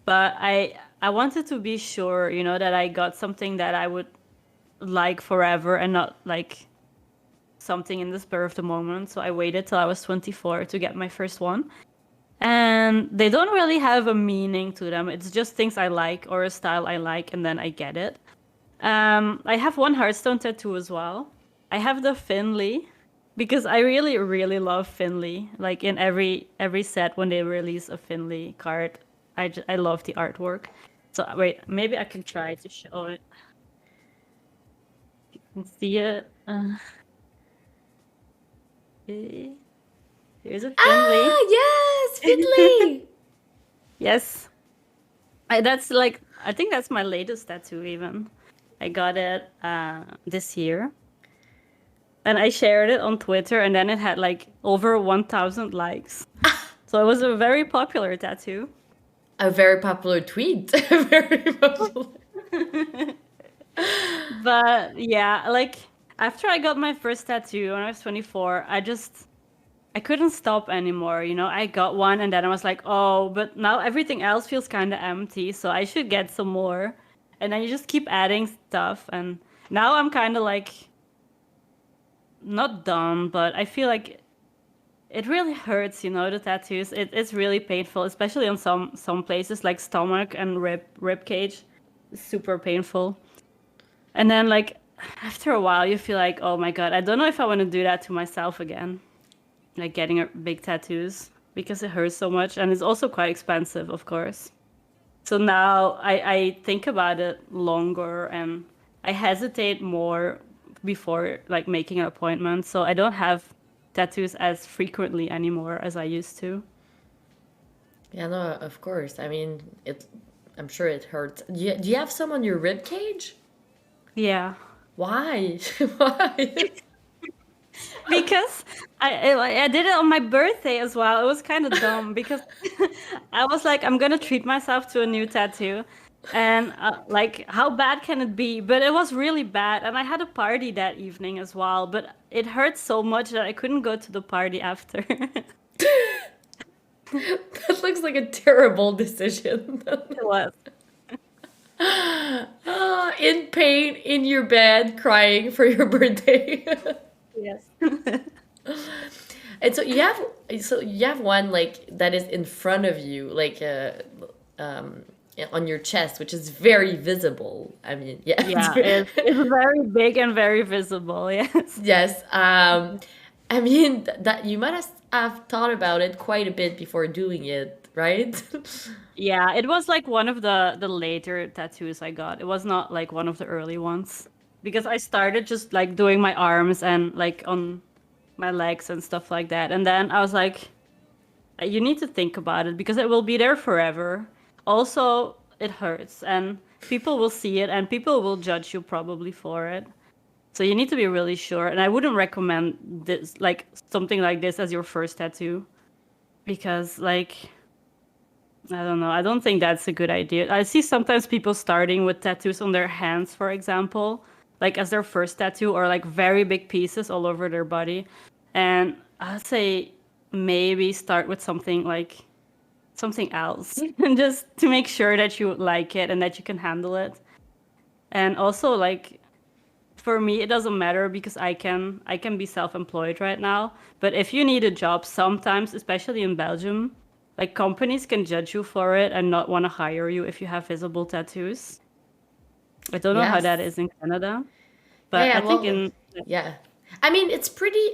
But I wanted to be sure, that I got something that I would like forever and not like something in the spur of the moment. So I waited till I was 24 to get my first one. And they don't really have a meaning to them. It's just things I like or a style I like, and then I get it. I have one Hearthstone tattoo as well. I have the Finley because I really, really love Finley. Like in every set when they release a Finley card, I love the artwork. So wait, maybe I can try to show it. You can see it. Okay. Here's a Finley. Ah, yes, Finley. Yes, I think that's my latest tattoo even. I got it this year. And I shared it on Twitter, and then it had like over 1,000 likes. So it was a very popular tattoo. A very popular tweet. Very popular. But yeah, like after I got my first tattoo when I was 24, I couldn't stop anymore. I got one, and then I was like, oh, but now everything else feels kind of empty, so I should get some more. And then you just keep adding stuff, and now I'm kind of like not done, but I feel like it really hurts, the tattoos. It's really painful, especially on some places like stomach and rib cage. It's super painful. And then like after a while you feel like, oh my god, I don't know if I want to do that to myself again. Like getting a big tattoos because it hurts so much, and it's also quite expensive, of course. So now I think about it longer, and I hesitate more before like making an appointment. So I don't have tattoos as frequently anymore as I used to. Yeah, no, of course. I mean, I'm sure it hurts. Do you have some on your rib cage? Yeah. Why? Why? Because I did it on my birthday as well. It was kind of dumb because I was like, I'm gonna treat myself to a new tattoo, and like, how bad can it be? But it was really bad, and I had a party that evening as well. But it hurt so much that I couldn't go to the party after. That looks like a terrible decision. It was. In pain, in your bed, crying for your birthday. Yes. And so you have one like that is in front of you, like um, on your chest, which is very visible. I mean, yeah, Yeah, it's very big and very visible. Yes. yes. I mean that you might have thought about it quite a bit before doing it, right? Yeah, it was like one of the later tattoos I got. It was not like one of the early ones because I started just like doing my arms and like on my legs and stuff like that. And then I was like, you need to think about it because it will be there forever. Also, it hurts and people will see it and people will judge you probably for it. So you need to be really sure. And I wouldn't recommend this like something like this as your first tattoo because like I don't know. I don't think that's a good idea. I see sometimes people starting with tattoos on their hands, for example, like as their first tattoo or like very big pieces all over their body. And I'd say maybe start with something like something else and just to make sure that you like it and that you can handle it. And also like for me it doesn't matter because I can be self-employed right now, but if you need a job sometimes, especially in Belgium, like companies can judge you for it and not want to hire you if you have visible tattoos. I don't know how that Yes. is in Canada, Yeah, but yeah, I think well, in yeah. I mean, it's pretty.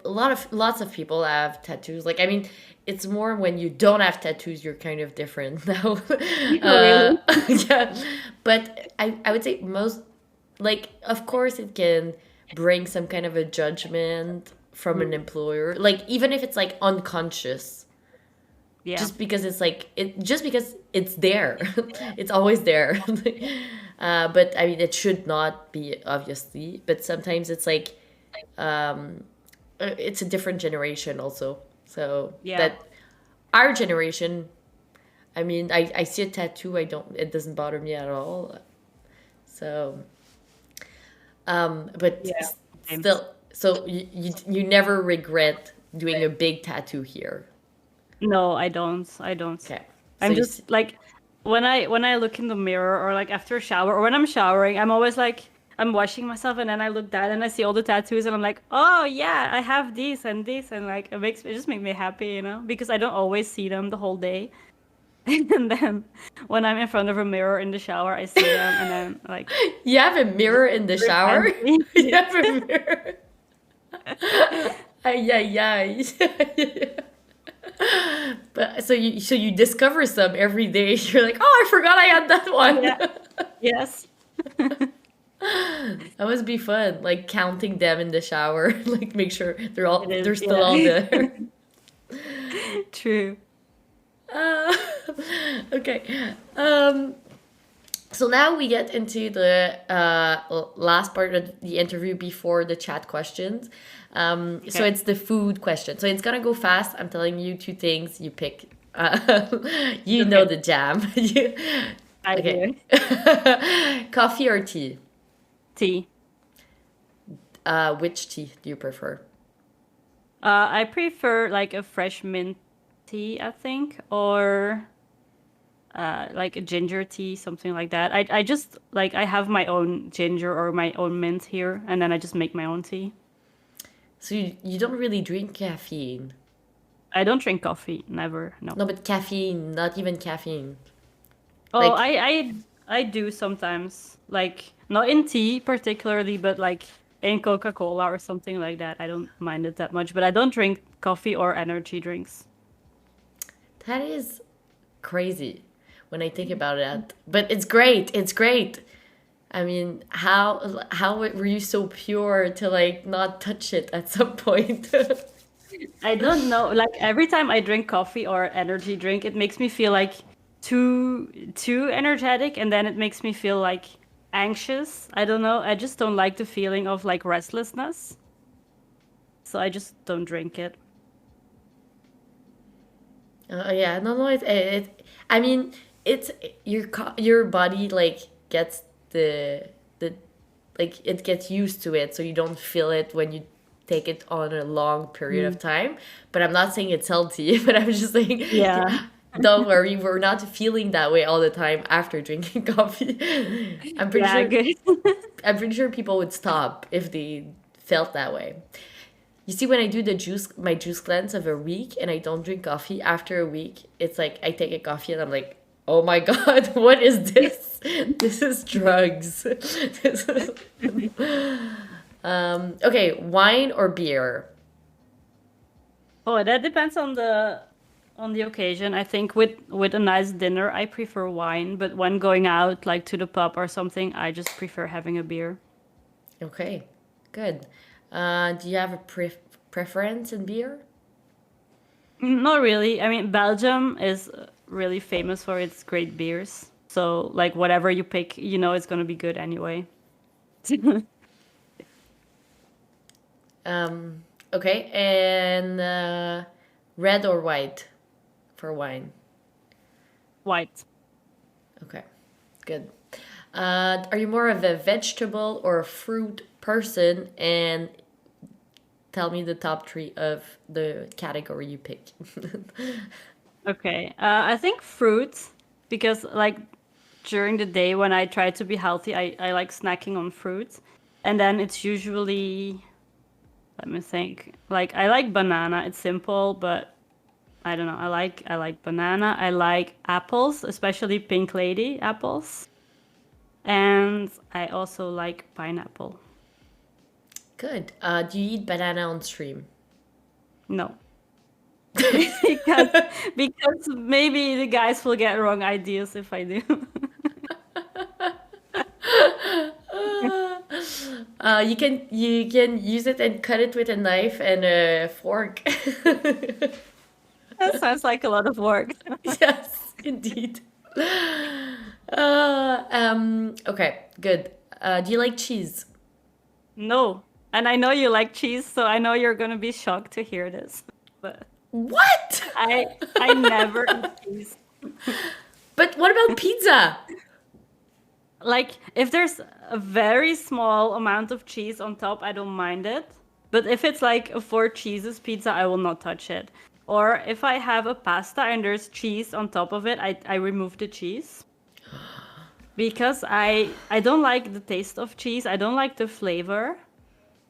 Lots of people have tattoos. Like, I mean, it's more when you don't have tattoos, you're kind of different now. really. Yeah, but I would say most, like, of course, it can bring some kind of a judgment from an Mhm. employer. Like, even if it's like unconscious, Yeah. just because it's there, it's always there. But I mean, it should not be, obviously, but sometimes it's like um it's a different generation also, so Yeah. that our generation, I mean, I see a tattoo, it doesn't bother me at all, so But Yeah. Same. still, so you never regret doing a big tattoo here. No, I don't. I don't. Okay. So I'm you just like when I look in the mirror or like after a shower or when I'm showering, I'm always like I'm washing myself and then I look down and I see all the tattoos and I'm like, oh yeah, I have these and this and like it just makes me happy, because I don't always see them the whole day. And then when I'm in front of a mirror in the shower, I see them and then like you have a just mirror in the very shower? fancy. You have a mirror. Ay, ay, ay. But so you discover some every day. You're like, oh, I forgot I had that one. Yeah. Yes. That must be fun, like counting them in the shower, like make sure It is. they're still all Yeah. there. True. Uh, okay. So now we get into the last part of the interview before the chat questions. So Okay. it's the food question. So it's gonna go fast. I'm telling you two things. You pick. You know Okay. the jam. I Okay. do. Coffee or tea? Tea. Which tea do you prefer? I prefer like a fresh mint tea, I think, or like a ginger tea, something like that. I just like I have my own ginger or my own mint here, and then I just make my own tea. So you don't really drink caffeine. I don't drink coffee, never, no. No, but caffeine, not even caffeine. Oh, Like, I do sometimes, like not in tea particularly, but like in Coca-Cola or something like that. I don't mind it that much, but I don't drink coffee or energy drinks. that is crazy when I think about it. But it's great. It's great. I mean, how were you so pure to like not touch it at some point? I don't know. Like every time I drink coffee or energy drink, it makes me feel like too energetic, and then it makes me feel like anxious. I don't know. I just don't like the feeling of like restlessness, so I just don't drink it. Yeah, no, no, I mean, it's your body like gets the like it gets used to it, so you don't feel it when you take it on a long period of Mm. time. But I'm not saying it's healthy, but I'm just saying, Yeah. yeah, don't worry, we're not feeling that way all the time after drinking coffee. I'm pretty Yeah, sure good. I'm pretty sure people would stop if they felt that way. You see, when I do my juice cleanse of a week and I don't drink coffee after a week, it's like I take a coffee and I'm like, oh my God, what is this? This is drugs. This is... Okay, wine or beer? Oh, that depends on the occasion. I think with a nice dinner, I prefer wine, but when going out like to the pub or something, I just prefer having a beer. Okay, good. Do you have a preference in beer? Not really. I mean, Belgium is really famous for its great beers. So, like, whatever you pick, it's going to be good anyway. Okay, and red or white for wine? White. Okay, good. Are you more of a vegetable or a fruit person? And tell me the top three of the category you pick. Okay. I think fruit, because, like, during the day when I try to be healthy, I like snacking on fruit. And then it's usually, let me think, like, I like banana. It's simple, but I don't know. I like banana. I like apples, especially pink lady apples. And I also like pineapple. Good. Do you eat banana on stream? No. because because maybe the guys will get wrong ideas if I do. You can use it and cut it with a knife and a fork. That sounds like a lot of work. Yes, indeed. Okay, good. Do you like cheese? No. And I know you like cheese, so I know you're gonna be shocked to hear this. But What? I never eat cheese. But what about pizza? Like if there's a very small amount of cheese on top, I don't mind it. But if it's like a four cheeses pizza, I will not touch it. Or if I have a pasta and there's cheese on top of it, I remove the cheese because I don't like the taste of cheese. I don't like the flavor.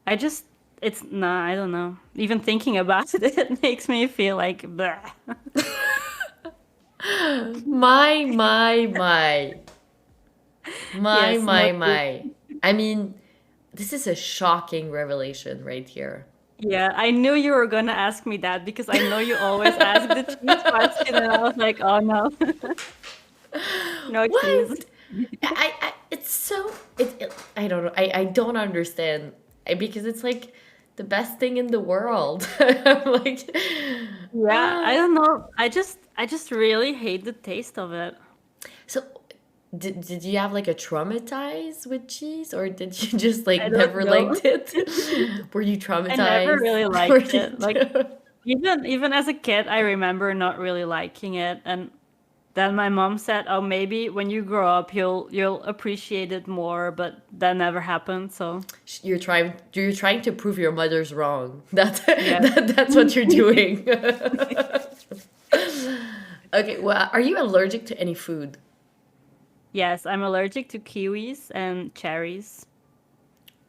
I just it's nah, I don't know. Even thinking about it, it makes me feel like bleh. My. Yes, not good. My. I mean, this is a shocking revelation right here. Yeah, I knew you were gonna ask me that because I know you always ask the cheese question, and I was like, oh no, no cheese. What? It's so I don't know. I don't understand. Because it's like the best thing in the world. I'm like, Yeah, I ah. don't know. I just really hate the taste of it. So did you have like a traumatize with cheese, or did you just like I don't never know. liked it? Were you I never traumatized? really Were liked you it. Like even as a kid, I remember not really liking it, and then my mom said, "Oh, maybe when you grow up, you'll appreciate it more," but that never happened. So you're trying to prove your mother's wrong. yeah. That's what you're doing. Okay, well, are you allergic to any food? Yes, I'm allergic to kiwis and cherries.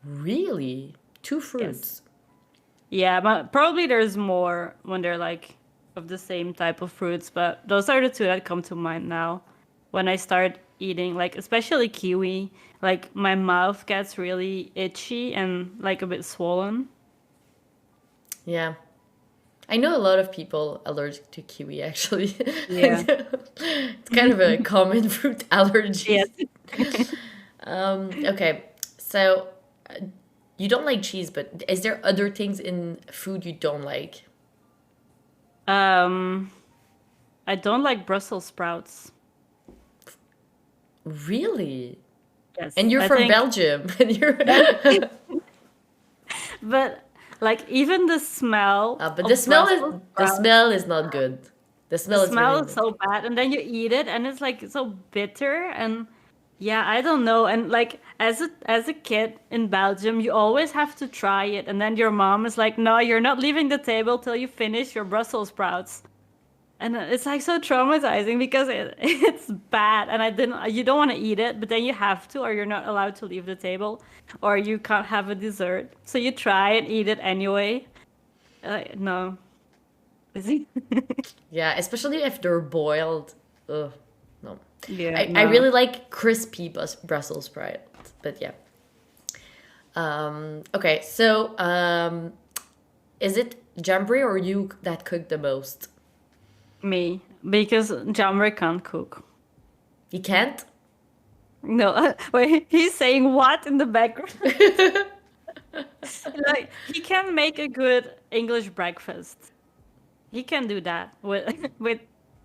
Really? Two Yes. fruits? Yeah, but probably there's more when they're like of the same type of fruits, but those are the two that come to mind now. When I start eating, like especially kiwi, like my mouth gets really itchy and like a bit swollen. Yeah. I know a lot of people allergic to kiwi actually. Yeah. It's kind of a common fruit allergy. Yes. Okay, so you don't like cheese, but is there other things in food you don't like? Um, I don't like Brussels sprouts. Really? And Yes, you're I from think Belgium, and you're. that, but like even the smell But of Brussels the sprouts. smell is not good. The The smell is really smell is not. so bad, and then you eat it, and it's like so bitter, and yeah, I don't know. And like as a kid in Belgium, you always have to try it, and then your mom is like, "No, you're not leaving the table till you finish your Brussels sprouts." And it's like so traumatizing because it's bad, and I didn't. You don't want to eat it, but then you have to, or you're not allowed to leave the table, or you can't have a dessert. So you try and eat it anyway. No, is it? Yeah, especially if they're boiled. Ugh, no. Yeah, I no. really like crispy Brussels sprouts, but yeah. Okay, so is it Jambri or you that cook the most? Me, because Jamre can't cook. You can't? No, wait, he's saying what in the background? Like, he can make a good English breakfast. He can do that with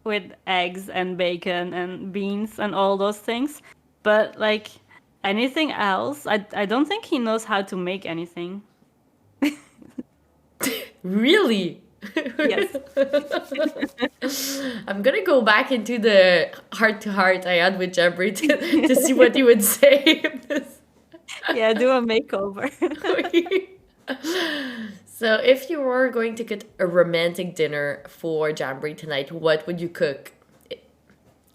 with eggs and bacon and beans and all those things. But like anything else, I don't think he knows how to make anything. Really? Yes. I'm gonna go back into the heart to heart I had with Jambri to see what he would say. Yeah, do a makeover. So, if you were going to cook a romantic dinner for Jambri tonight, what would you cook?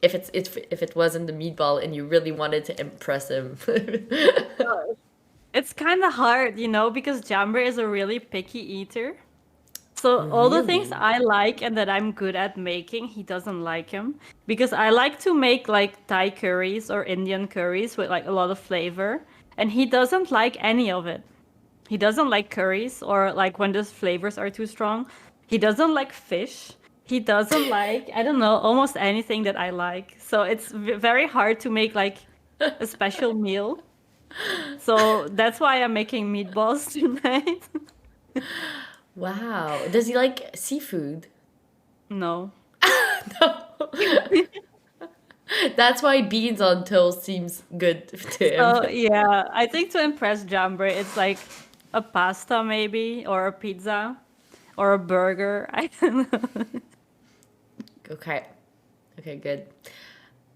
If it wasn't the meatball and you really wanted to impress him. It's kind of hard, because Jamber is a really picky eater. So all the things Really? I like and that I'm good at making, he doesn't like him because I like to make like Thai curries or Indian curries with like a lot of flavor, and he doesn't like any of it. He doesn't like curries or like when the flavors are too strong. He doesn't like fish. He doesn't like, I don't know, almost anything that I like. So it's very hard to make like a special meal. So that's why I'm making meatballs tonight. Wow. Does he like seafood? No. No. That's why beans on toast seems good to him. So yeah, I think to impress Jambre, it's like a pasta maybe or a pizza or a burger. I don't know. Okay. Okay, good.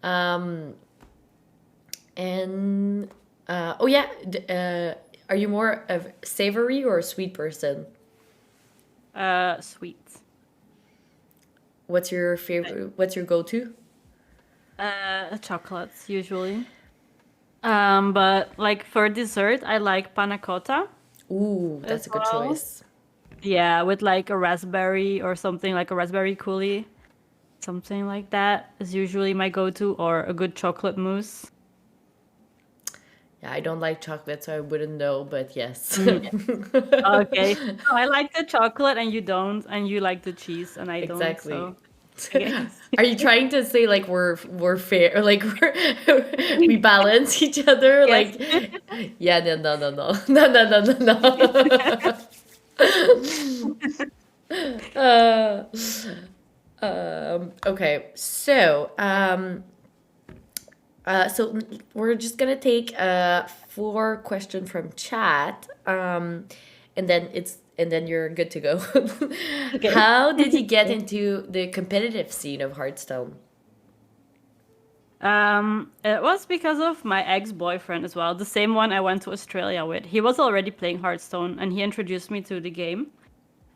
Um, And oh yeah, are you more of savory or a sweet person? Sweet. What's your favorite? What's your go-to? Chocolates usually. But like for dessert, I like panna cotta Ooh, as that's a good well. choice. Yeah, with like a raspberry or something like a raspberry coulis, something like that is usually my go-to, or a good chocolate mousse. Yeah, I don't like chocolate, so I wouldn't know, but yes. Mm, okay. No, I like the chocolate and you don't, and you like the cheese and I don't, Exactly. so I guess. Are you trying to say like we're fair, like we balance each other? Yes. Like, yeah, no, no, no, no, no, no, no, no, no. Okay, so we're just gonna take four question from chat, and then you're good to go. Okay. How did you get into the competitive scene of Hearthstone? It was because of my ex-boyfriend as well, the same one I went to Australia with. He was already playing Hearthstone and he introduced me to the game.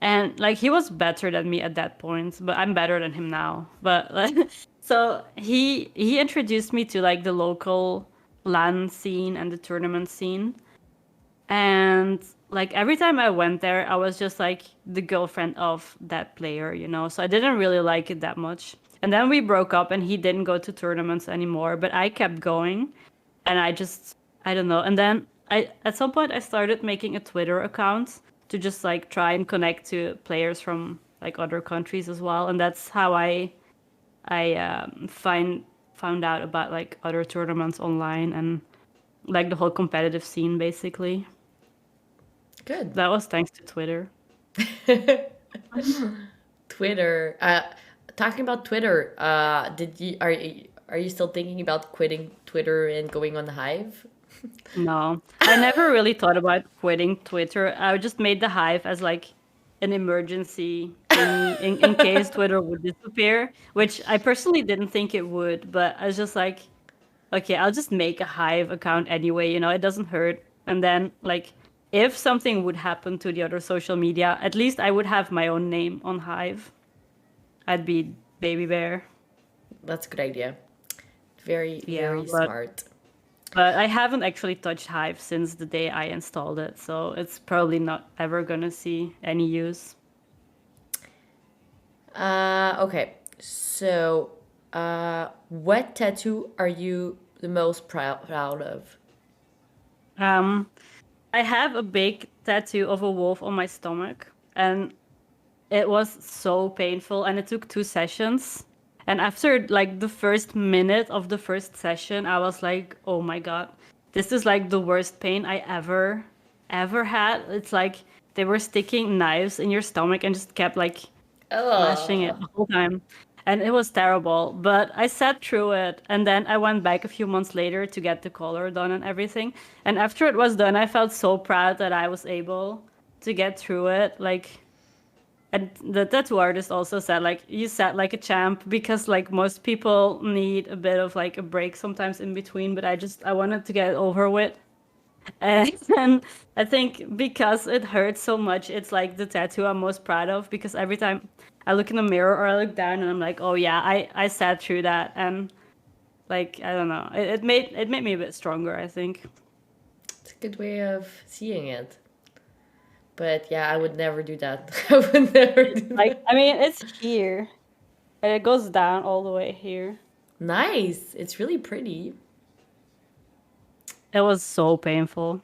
And like he was better than me at that point, but I'm better than him now. But like, so he introduced me to like the local LAN scene and the tournament scene. And like every time I went there, I was just like the girlfriend of that player, you know. So I didn't really like it that much. And then we broke up and he didn't go to tournaments anymore, but I kept going and I don't know. And then I at some point I started making a Twitter account to just like try and connect to players from like other countries as well. And that's how I found out about like other tournaments online and like the whole competitive scene basically. Good. That was thanks to Twitter. Twitter. Talking about Twitter. Did you are you still thinking about quitting Twitter and going on Hive? No, I never really thought about quitting Twitter. I just made the Hive as like an emergency thingy in case Twitter would disappear, which I personally didn't think it would, but I was just like, okay, I'll just make a Hive account anyway, you know, it doesn't hurt. And then like if something would happen to the other social media, at least I would have my own name on Hive. I'd be Babybear. That's a good idea. Very, Yeah, very smart. but I haven't actually touched Hive since the day I installed it, so it's probably not ever gonna see any use. Okay. So, what tattoo are you the most proud of? Um, I have a big tattoo of a wolf on my stomach, and it was so painful, and it took 2 sessions. And after like the first minute of the first session, I was like, "Oh my God, this is like the worst pain I ever had." It's like they were sticking knives in your stomach and just kept like smashing it Oh, the whole time. And it was terrible, but I sat through it. And then I went back a few months later to get the color done and everything. And after it was done, I felt so proud that I was able to get through it. Like, and the tattoo artist also said, like, you sat like a champ because, like, most people need a bit of like a break sometimes in between. But I wanted to get it over with. And I think because it hurts so much, it's like the tattoo I'm most proud of because every time I look in the mirror or I look down and I'm like, oh yeah, I sat through that and like I don't know, it made me a bit stronger, I think. it's a good way of seeing it. But yeah, I would never do that. I would never do Like that. I mean, it's here and it goes down all the way here. Nice. It's really pretty. It was so painful.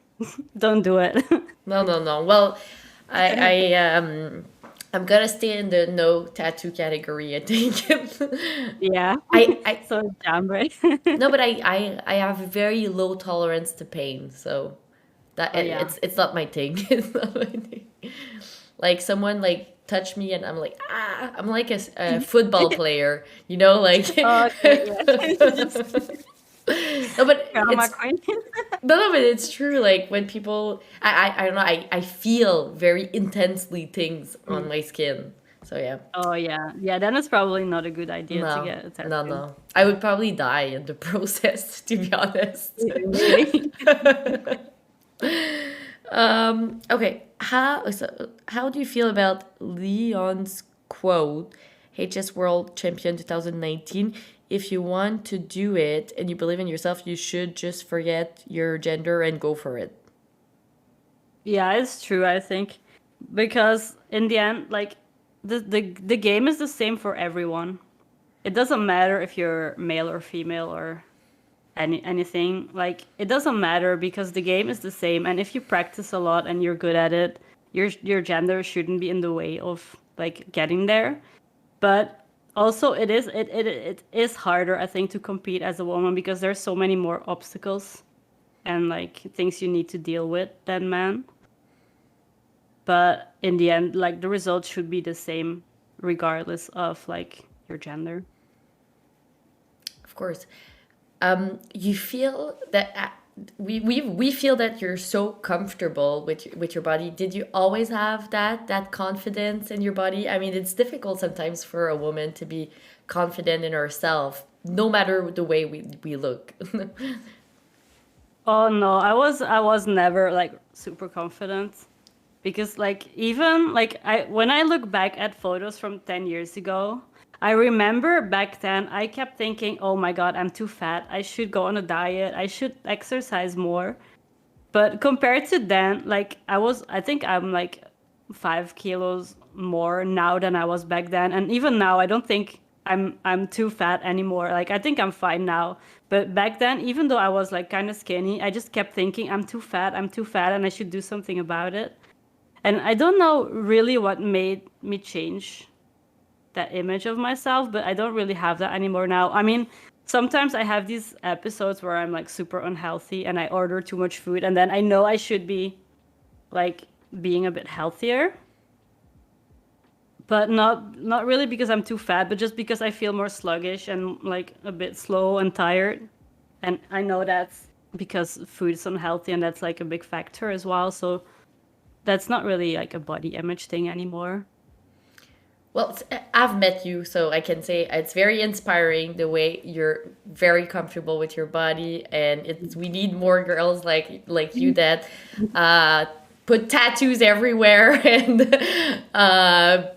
Don't do it. No, no, no. Well, I'm gonna stay in the no tattoo category, I think. Yeah. I So jambre. no, but I have a very low tolerance to pain, so that Oh yeah. it's not my thing. It's not my thing. Like someone like touch me and I'm like I'm like a football player, you know, like Oh, okay, yeah. Just no, but drama it's queen. no, but it's true. Like when people, I don't know, I feel very intensely things on Mm. my skin. So So yeah. Oh yeah, yeah. Then it's probably not a good idea to No, get a no, tattoo. no. I would probably die in the process, to be honest. Really? Okay, how do you feel about Leon's quote, HS World Champion 2019? If you want to do it and you believe in yourself, you should just forget your gender and go for it. Yeah, it's true, I think. Because in the end, like the game is the same for everyone. It doesn't matter if you're male or female or anything. Like it doesn't matter because the game is the same, and if you practice a lot and you're good at it, your gender shouldn't be in the way of like getting there. But also it is harder, I think, to compete as a woman because there's so many more obstacles and like things you need to deal with than men. But in the end, like the result should be the same regardless of like your gender. Of course. You feel that we feel that you're so comfortable with your body. Did you always have that confidence in your body? I mean, it's difficult sometimes for a woman to be confident in herself, no matter the way we look. Oh no, I was never like super confident because like even like I when I look back at photos from 10 years ago, I remember back then I kept thinking, "Oh my God, I'm too fat. I should go on a diet. I should exercise more." But compared to then, like I think I'm like 5 kilos more now than I was back then. And even now, I don't think I'm too fat anymore. Like I think I'm fine now. But back then, even though I was like kind of skinny, I just kept thinking I'm too fat, and I should do something about it. And I don't know really what made me change that image of myself, but I don't really have that anymore now. I mean, sometimes I have these episodes where I'm like super unhealthy and I order too much food, and then I know I should be like being a bit healthier, but not really because I'm too fat, but just because I feel more sluggish and like a bit slow and tired. And I know that's because food is unhealthy and that's like a big factor as well. So that's not really like a body image thing anymore. Well, I've met you, so I can say it's very inspiring the way you're very comfortable with your body, and it's we need more girls like you that uh, put tattoos everywhere and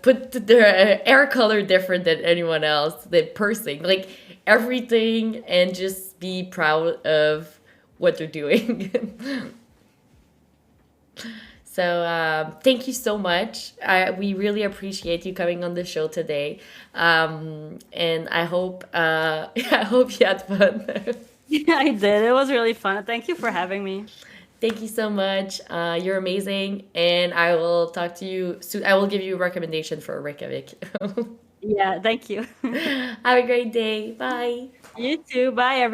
put their hair color different than anyone else, than piercing, like everything, and just be proud of what they're doing. So thank you so much. We really appreciate you coming on the show today, and I hope I hope you had fun. Yeah, I did. It was really fun. Thank you for having me. Thank you so much. You're amazing, and I will talk to you soon. I will give you a recommendation for Reykjavik. Yeah, thank you. Have a great day. Bye. You too. Bye, everyone.